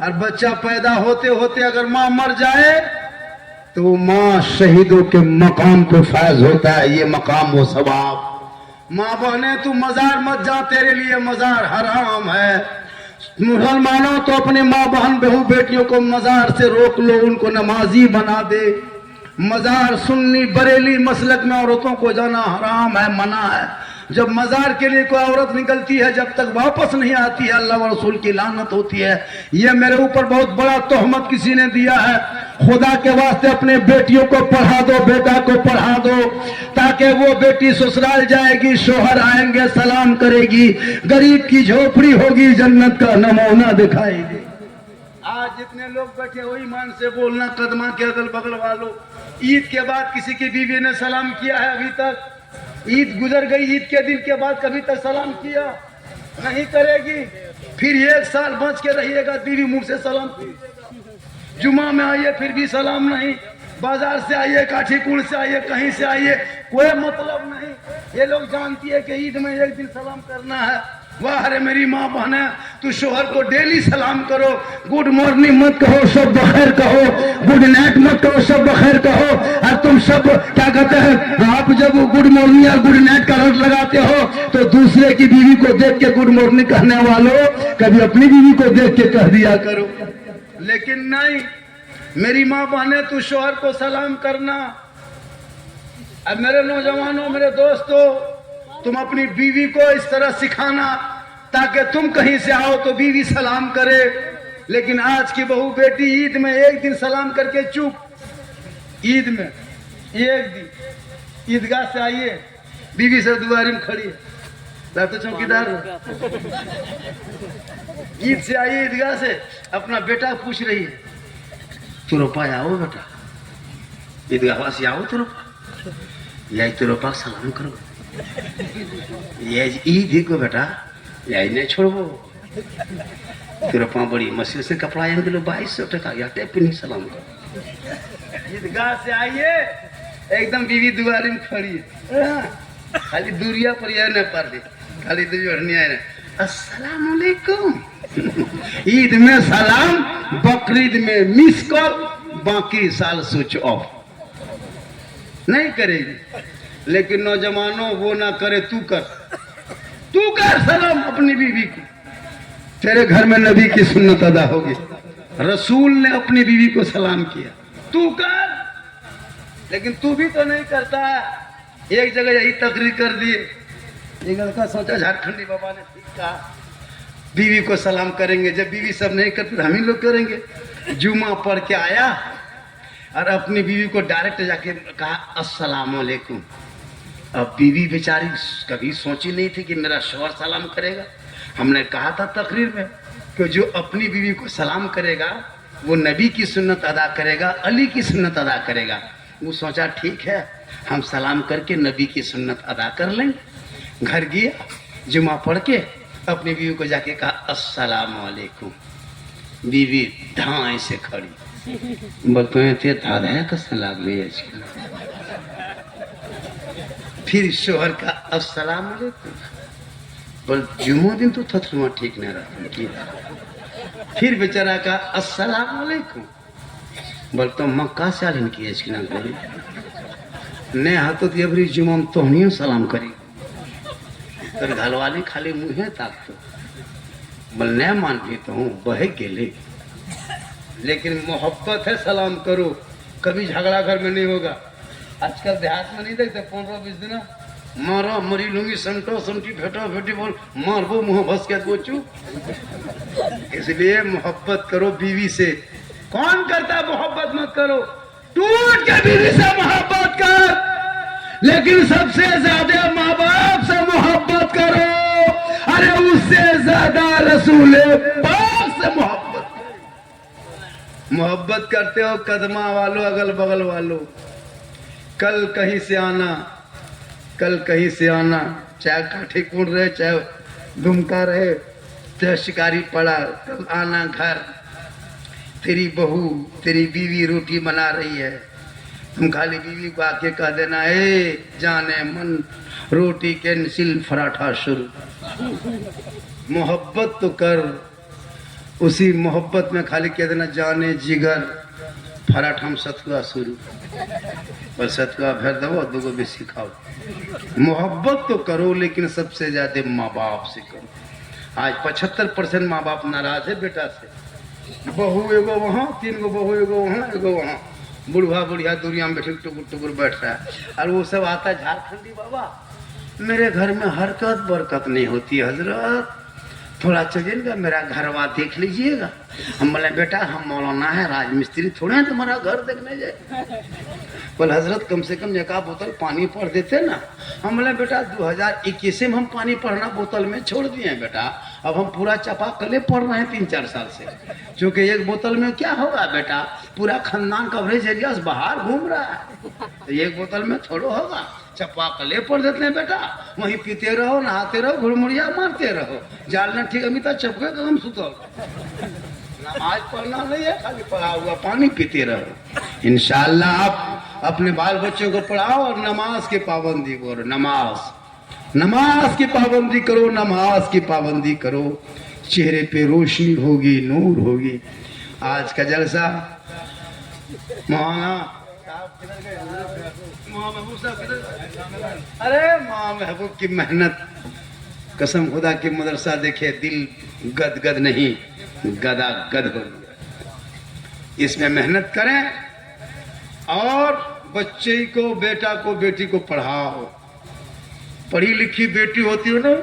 और बच्चा पैदा होते होते अगर माँ मर जाए तो माँ शहीदों के मकाम को फैज होता है, ये मकाम वो सवाब। माँ बहने तू मजार मत जा, तेरे लिए मजार हराम है। मुसलमानों तो अपने माँ बहन बहू बेटियों को मजार से रोक लो, उनको नमाजी बना दे। मजार सुन्नी बरेली मसलक में औरतों को जाना हराम है, मना है। जब मजार के लिए कोई औरत निकलती है जब तक वापस नहीं आती है अल्लाह व रसूल की लानत होती है। ये मेरे ऊपर बहुत बड़ा तोहमत किसी ने दिया है। खुदा के वास्ते अपने बेटियों को पढ़ा दो, बेटा को पढ़ा दो ताकि वो बेटी ससुराल जाएगी, शोहर आएंगे सलाम करेगी, गरीब की झोपड़ी होगी, जन्नत का नमूना दिखाएगी। आज जितने लोग बैठे हो ईमान से बोलना, कदमा के अगल बगल वालों, ईद के बाद किसी की बीवी ने सलाम किया है अभी तक? ईद गुजर गई, ईद के दिन के बाद कभी तक सलाम किया? नहीं करेगी। फिर 1 साल बच के रहिएगा, बीवी मुंह से सलाम की। जुमा में आइए फिर भी सलाम नहीं, बाजार से आइए, काठीकुड़ से आइए, कहीं से आइए, कोई मतलब नहीं। ये लोग जानती है कि ईद में 1 दिन सलाम करना है। वाह रे मेरी माँ बहन, तू शोहर को डेली सलाम करो। गुड मॉर्निंग मत कहो, सब बखैर कहो। गुड नाइट मत कहो, सब बखैर कहो। और तुम सब क्या कहते हैं, आप जब गुड मॉर्निंग और गुड नाइट का रट लगाते हो तो दूसरे की बीवी को देख के गुड मॉर्निंग कहने वालों, कभी अपनी बीवी को देख के कह दिया करो। लेकिन नहीं, मेरी माँ बहने तू शोहर को सलाम करना। अब मेरे नौजवानों, मेरे दोस्तों, तुम अपनी बीवी को इस तरह सिखाना ताकि तुम कहीं से आओ तो बीवी सलाम करे। लेकिन आज की बहू बेटी ईद में 1 दिन सलाम करके चुप। ईद में 1 दिन ईदगाह से आइए, बीवी से दुआरी में खड़ी है, तो चौकीदार ईद से आइए, ईदगाह से अपना बेटा पूछ रही है, तू रोपा आओ बेटा, ईदगाह वासी आओ तो रोपा, यही तो रोपा सलाम करो, ये ईद को बेटा यही नहीं छोड़ो। तेरे पाँव बड़ी मशीन से कपड़ा यहाँ दिलो 2200 टका या टेप नहीं सलाम करो। ईदगाह से आइए, एकदम बीवी दुआरी में खड़ी है, खाली दूरिया पर यह न पड़ दे, खाली दूरी आए अस्सलाम वालेकुम। ईद में सलाम, बकरीद में मिस कॉल, बाकी साल स्विच ऑफ नहीं करेगी। लेकिन नौजवानों वो ना करे, तू कर सलाम अपनी बीवी की, तेरे घर में नबी की सुन्नत अदा होगी। रसूल ने अपनी बीवी को सलाम किया, तू कर। लेकिन तू भी तो नहीं करता। एक जगह यही तकरीर कर दिए, एक लड़का सोचा झारखंडी बाबा ने ठीक कहा, बीवी को सलाम करेंगे। जब बीवी सब नहीं करते हम ही लोग करेंगे। जुमा पढ़ के आया और अपनी बीवी को डायरेक्ट जाके कहा अस्सलाम वालेकुम। अब बीवी बेचारी कभी सोची नहीं थी कि मेरा शौहर सलाम करेगा। हमने कहा था तकरीर में कि जो अपनी बीवी को सलाम करेगा वो नबी की सुन्नत अदा करेगा, अली की सुन्नत अदा करेगा। वो सोचा ठीक है, हम सलाम करके नबी की सुन्नत अदा कर लेंगे। घर गया, जुमा पढ़ के अपनी बीवी को जाके कहा अस्सलाम वालेकुम। बीवी धाए से खड़ी, बोलते दादा कैसे लाग रही है। फिर शोहर का अस्सलाम वालेकुम, बोल जुम्मो दिन तो थथरमा ठीक नहीं रहा। फिर बेचारा का अस्सलाम वालेकुम, बोल तो मक्का से आलिन की है ना करी ने हाथों की अबरी जुम्मा में तोहनियो सलाम करी, तर घलवाली खाली मुँहे ताक तो बोल न मान भी तो हूँ बहे गेले लेकिन मोहब्बत है सलाम करो, कभी झगड़ा घर में नहीं होगा। आजकल देहात में नहीं देखते 15-20 दिन मारो मरी लूंगी संटो संटी फेटो फेटी बोल मारबो मुंह भस के गोचू। इसलिए मोहब्बत करो बीवी से। कौन करता मोहब्बत मत करो, टूट के बीवी से मोहब्बत कर, लेकिन सबसे ज्यादा माँ बाप से मोहब्बत करो। अरे उससे ज्यादा रसूल पाक से मोहब्बत करो। मोहब्बत करते हो कदमा वालों, अगल बगल वालों, कल कहीं से आना, कल कहीं से आना, चाहे काठी कूद रहे, चाहे दुमका रहे, चाहे शिकारी पड़ा, कल आना घर। तेरी बहू, तेरी बीवी रोटी बना रही है, तुम खाली बीवी को आके कह देना, ए जाने मन रोटी कैंसिल पराठा शुरू। मोहब्बत तो कर, उसी मोहब्बत में खाली कह देना जाने जिगर पराठा हम सतुआ शुरू, और सतुआ भर दो दूगो भी सिखाओ। मोहब्बत तो करो, लेकिन सबसे ज्यादा माँ बाप से करो। आज 75% माँ बाप नाराज है बेटा से। बहू एगो वहाँ, 3 गो बहू, एगो वहाँ एगो वहाँ, बुढ़वा बुढ़िया दूरिया में बैठे टुकुर टुकुर बैठ रहा है। और वो सब आता है झारखंडी, बाबा मेरे घर में हरकत बरकत नहीं होती हजरत, थोड़ा चलिएगा मेरा घरवा देख लीजिएगा। हम बोले बेटा हम मौलाना है, राजमिस्त्री थोड़े हैं तुम्हारा घर देखने जाए। बोले हजरत कम से कम 1 बोतल पानी पढ़ देते ना। हम बोले बेटा 2021 में हम पानी पढ़ना बोतल में छोड़ दिए हैं बेटा, अब हम पूरा चापाकले पढ़ रहे हैं 3-4 साल से, क्योंकि 1 बोतल में क्या होगा बेटा, पूरा खानदान कवरेज एरिया बाहर घूम रहा है, तो 1 बोतल में थोड़ा होगा। चापाकले पढ़ देते हैं बेटा, वहीं पीते रहो, नहाते रहो, घुड़मुड़िया मारते रहो, जालना ठीक अमिता चपके कदम सुतल। नमाज पढ़ना नहीं है, खाली पढ़ा हुआ पानी पीते रहो। इंशाअल्लाह आप अपने बाल बच्चों को पढ़ाओ और नमाज की पाबंदी करो। नमाज की पाबंदी करो, नमाज की पाबंदी करो, चेहरे पे रोशनी होगी, नूर होगी। आज का जलसा मौलाना अरे माँ महबूब की मेहनत, कसम खुदा की मदरसा देखे दिल गद गद नहीं गदा गद हो गया। इसमें मेहनत करें और बच्चे को, बेटा को, बेटी को पढ़ाओ। पढ़ी लिखी बेटी होती हो ना,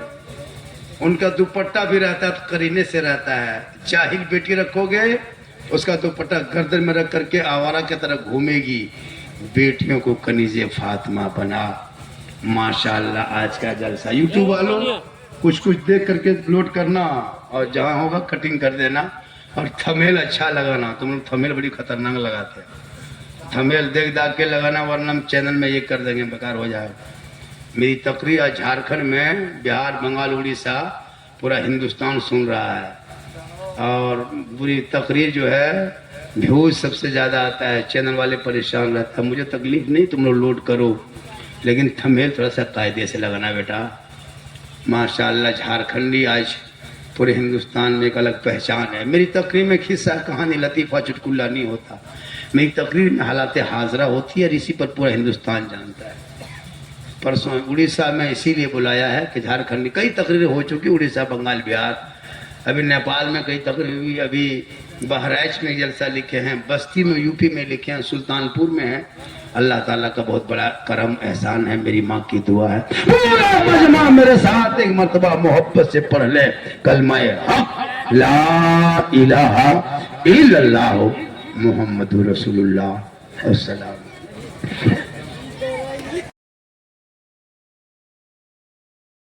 उनका दुपट्टा भी रहता है तो करीने से रहता है। जाहिल बेटी रखोगे, उसका दुपट्टा गर्दन में रख करके आवारा की तरह घूमेगी। बेटियों को कनीजे फातिमा बना। माशाल्लाह आज का जलसा यूट्यूब वालों कुछ कुछ देख करके लोड करना, और जहाँ होगा कटिंग कर देना, और थंबनेल अच्छा लगाना। तुम लोग थंबनेल बड़ी खतरनाक लगाते हैं, थंबनेल देख दाग के लगाना, वरना हम चैनल में ये कर देंगे, बेकार हो जाएगा। मेरी तकरीर आज झारखंड में, बिहार, बंगाल, उड़ीसा, पूरा हिंदुस्तान सुन रहा है। और पूरी तकरीर जो है व्यूज सबसे ज़्यादा आता है, चैनल वाले परेशान रहता है। मुझे तकलीफ नहीं, तुम लोग लोड करो, लेकिन थंबनेल थोड़ा सा कायदे से लगाना बेटा। माशाल्लाह झारखंडी आज पूरे हिंदुस्तान में एक अलग पहचान है। मेरी तकरीर में खिस्सा कहानी लतीफ़ा चुटकुला नहीं होता, मेरी तकरीर में हालात हाजरा होती है, और इसी पर पूरा हिंदुस्तान जानता है। परसों उड़ीसा में इसीलिए बुलाया है कि झारखंड कई तकरीरें हो चुकी, उड़ीसा, बंगाल, बिहार, अभी नेपाल में कई तकरीर हुई, अभी बहराइच में जलसा लिखे हैं, बस्ती में यूपी में लिखे हैं, सुल्तानपुर में है। अल्लाह ताला का बहुत बड़ा करम एहसान है, मेरी माँ की दुआ है। पूरा मजमा मेरे साथ एक मर्तबा मोहब्बत से पढ़ ले कलमा हक ला इलाहा इल्लल्लाह मुहम्मदुर रसूलुल्लाह। अस्सलाम।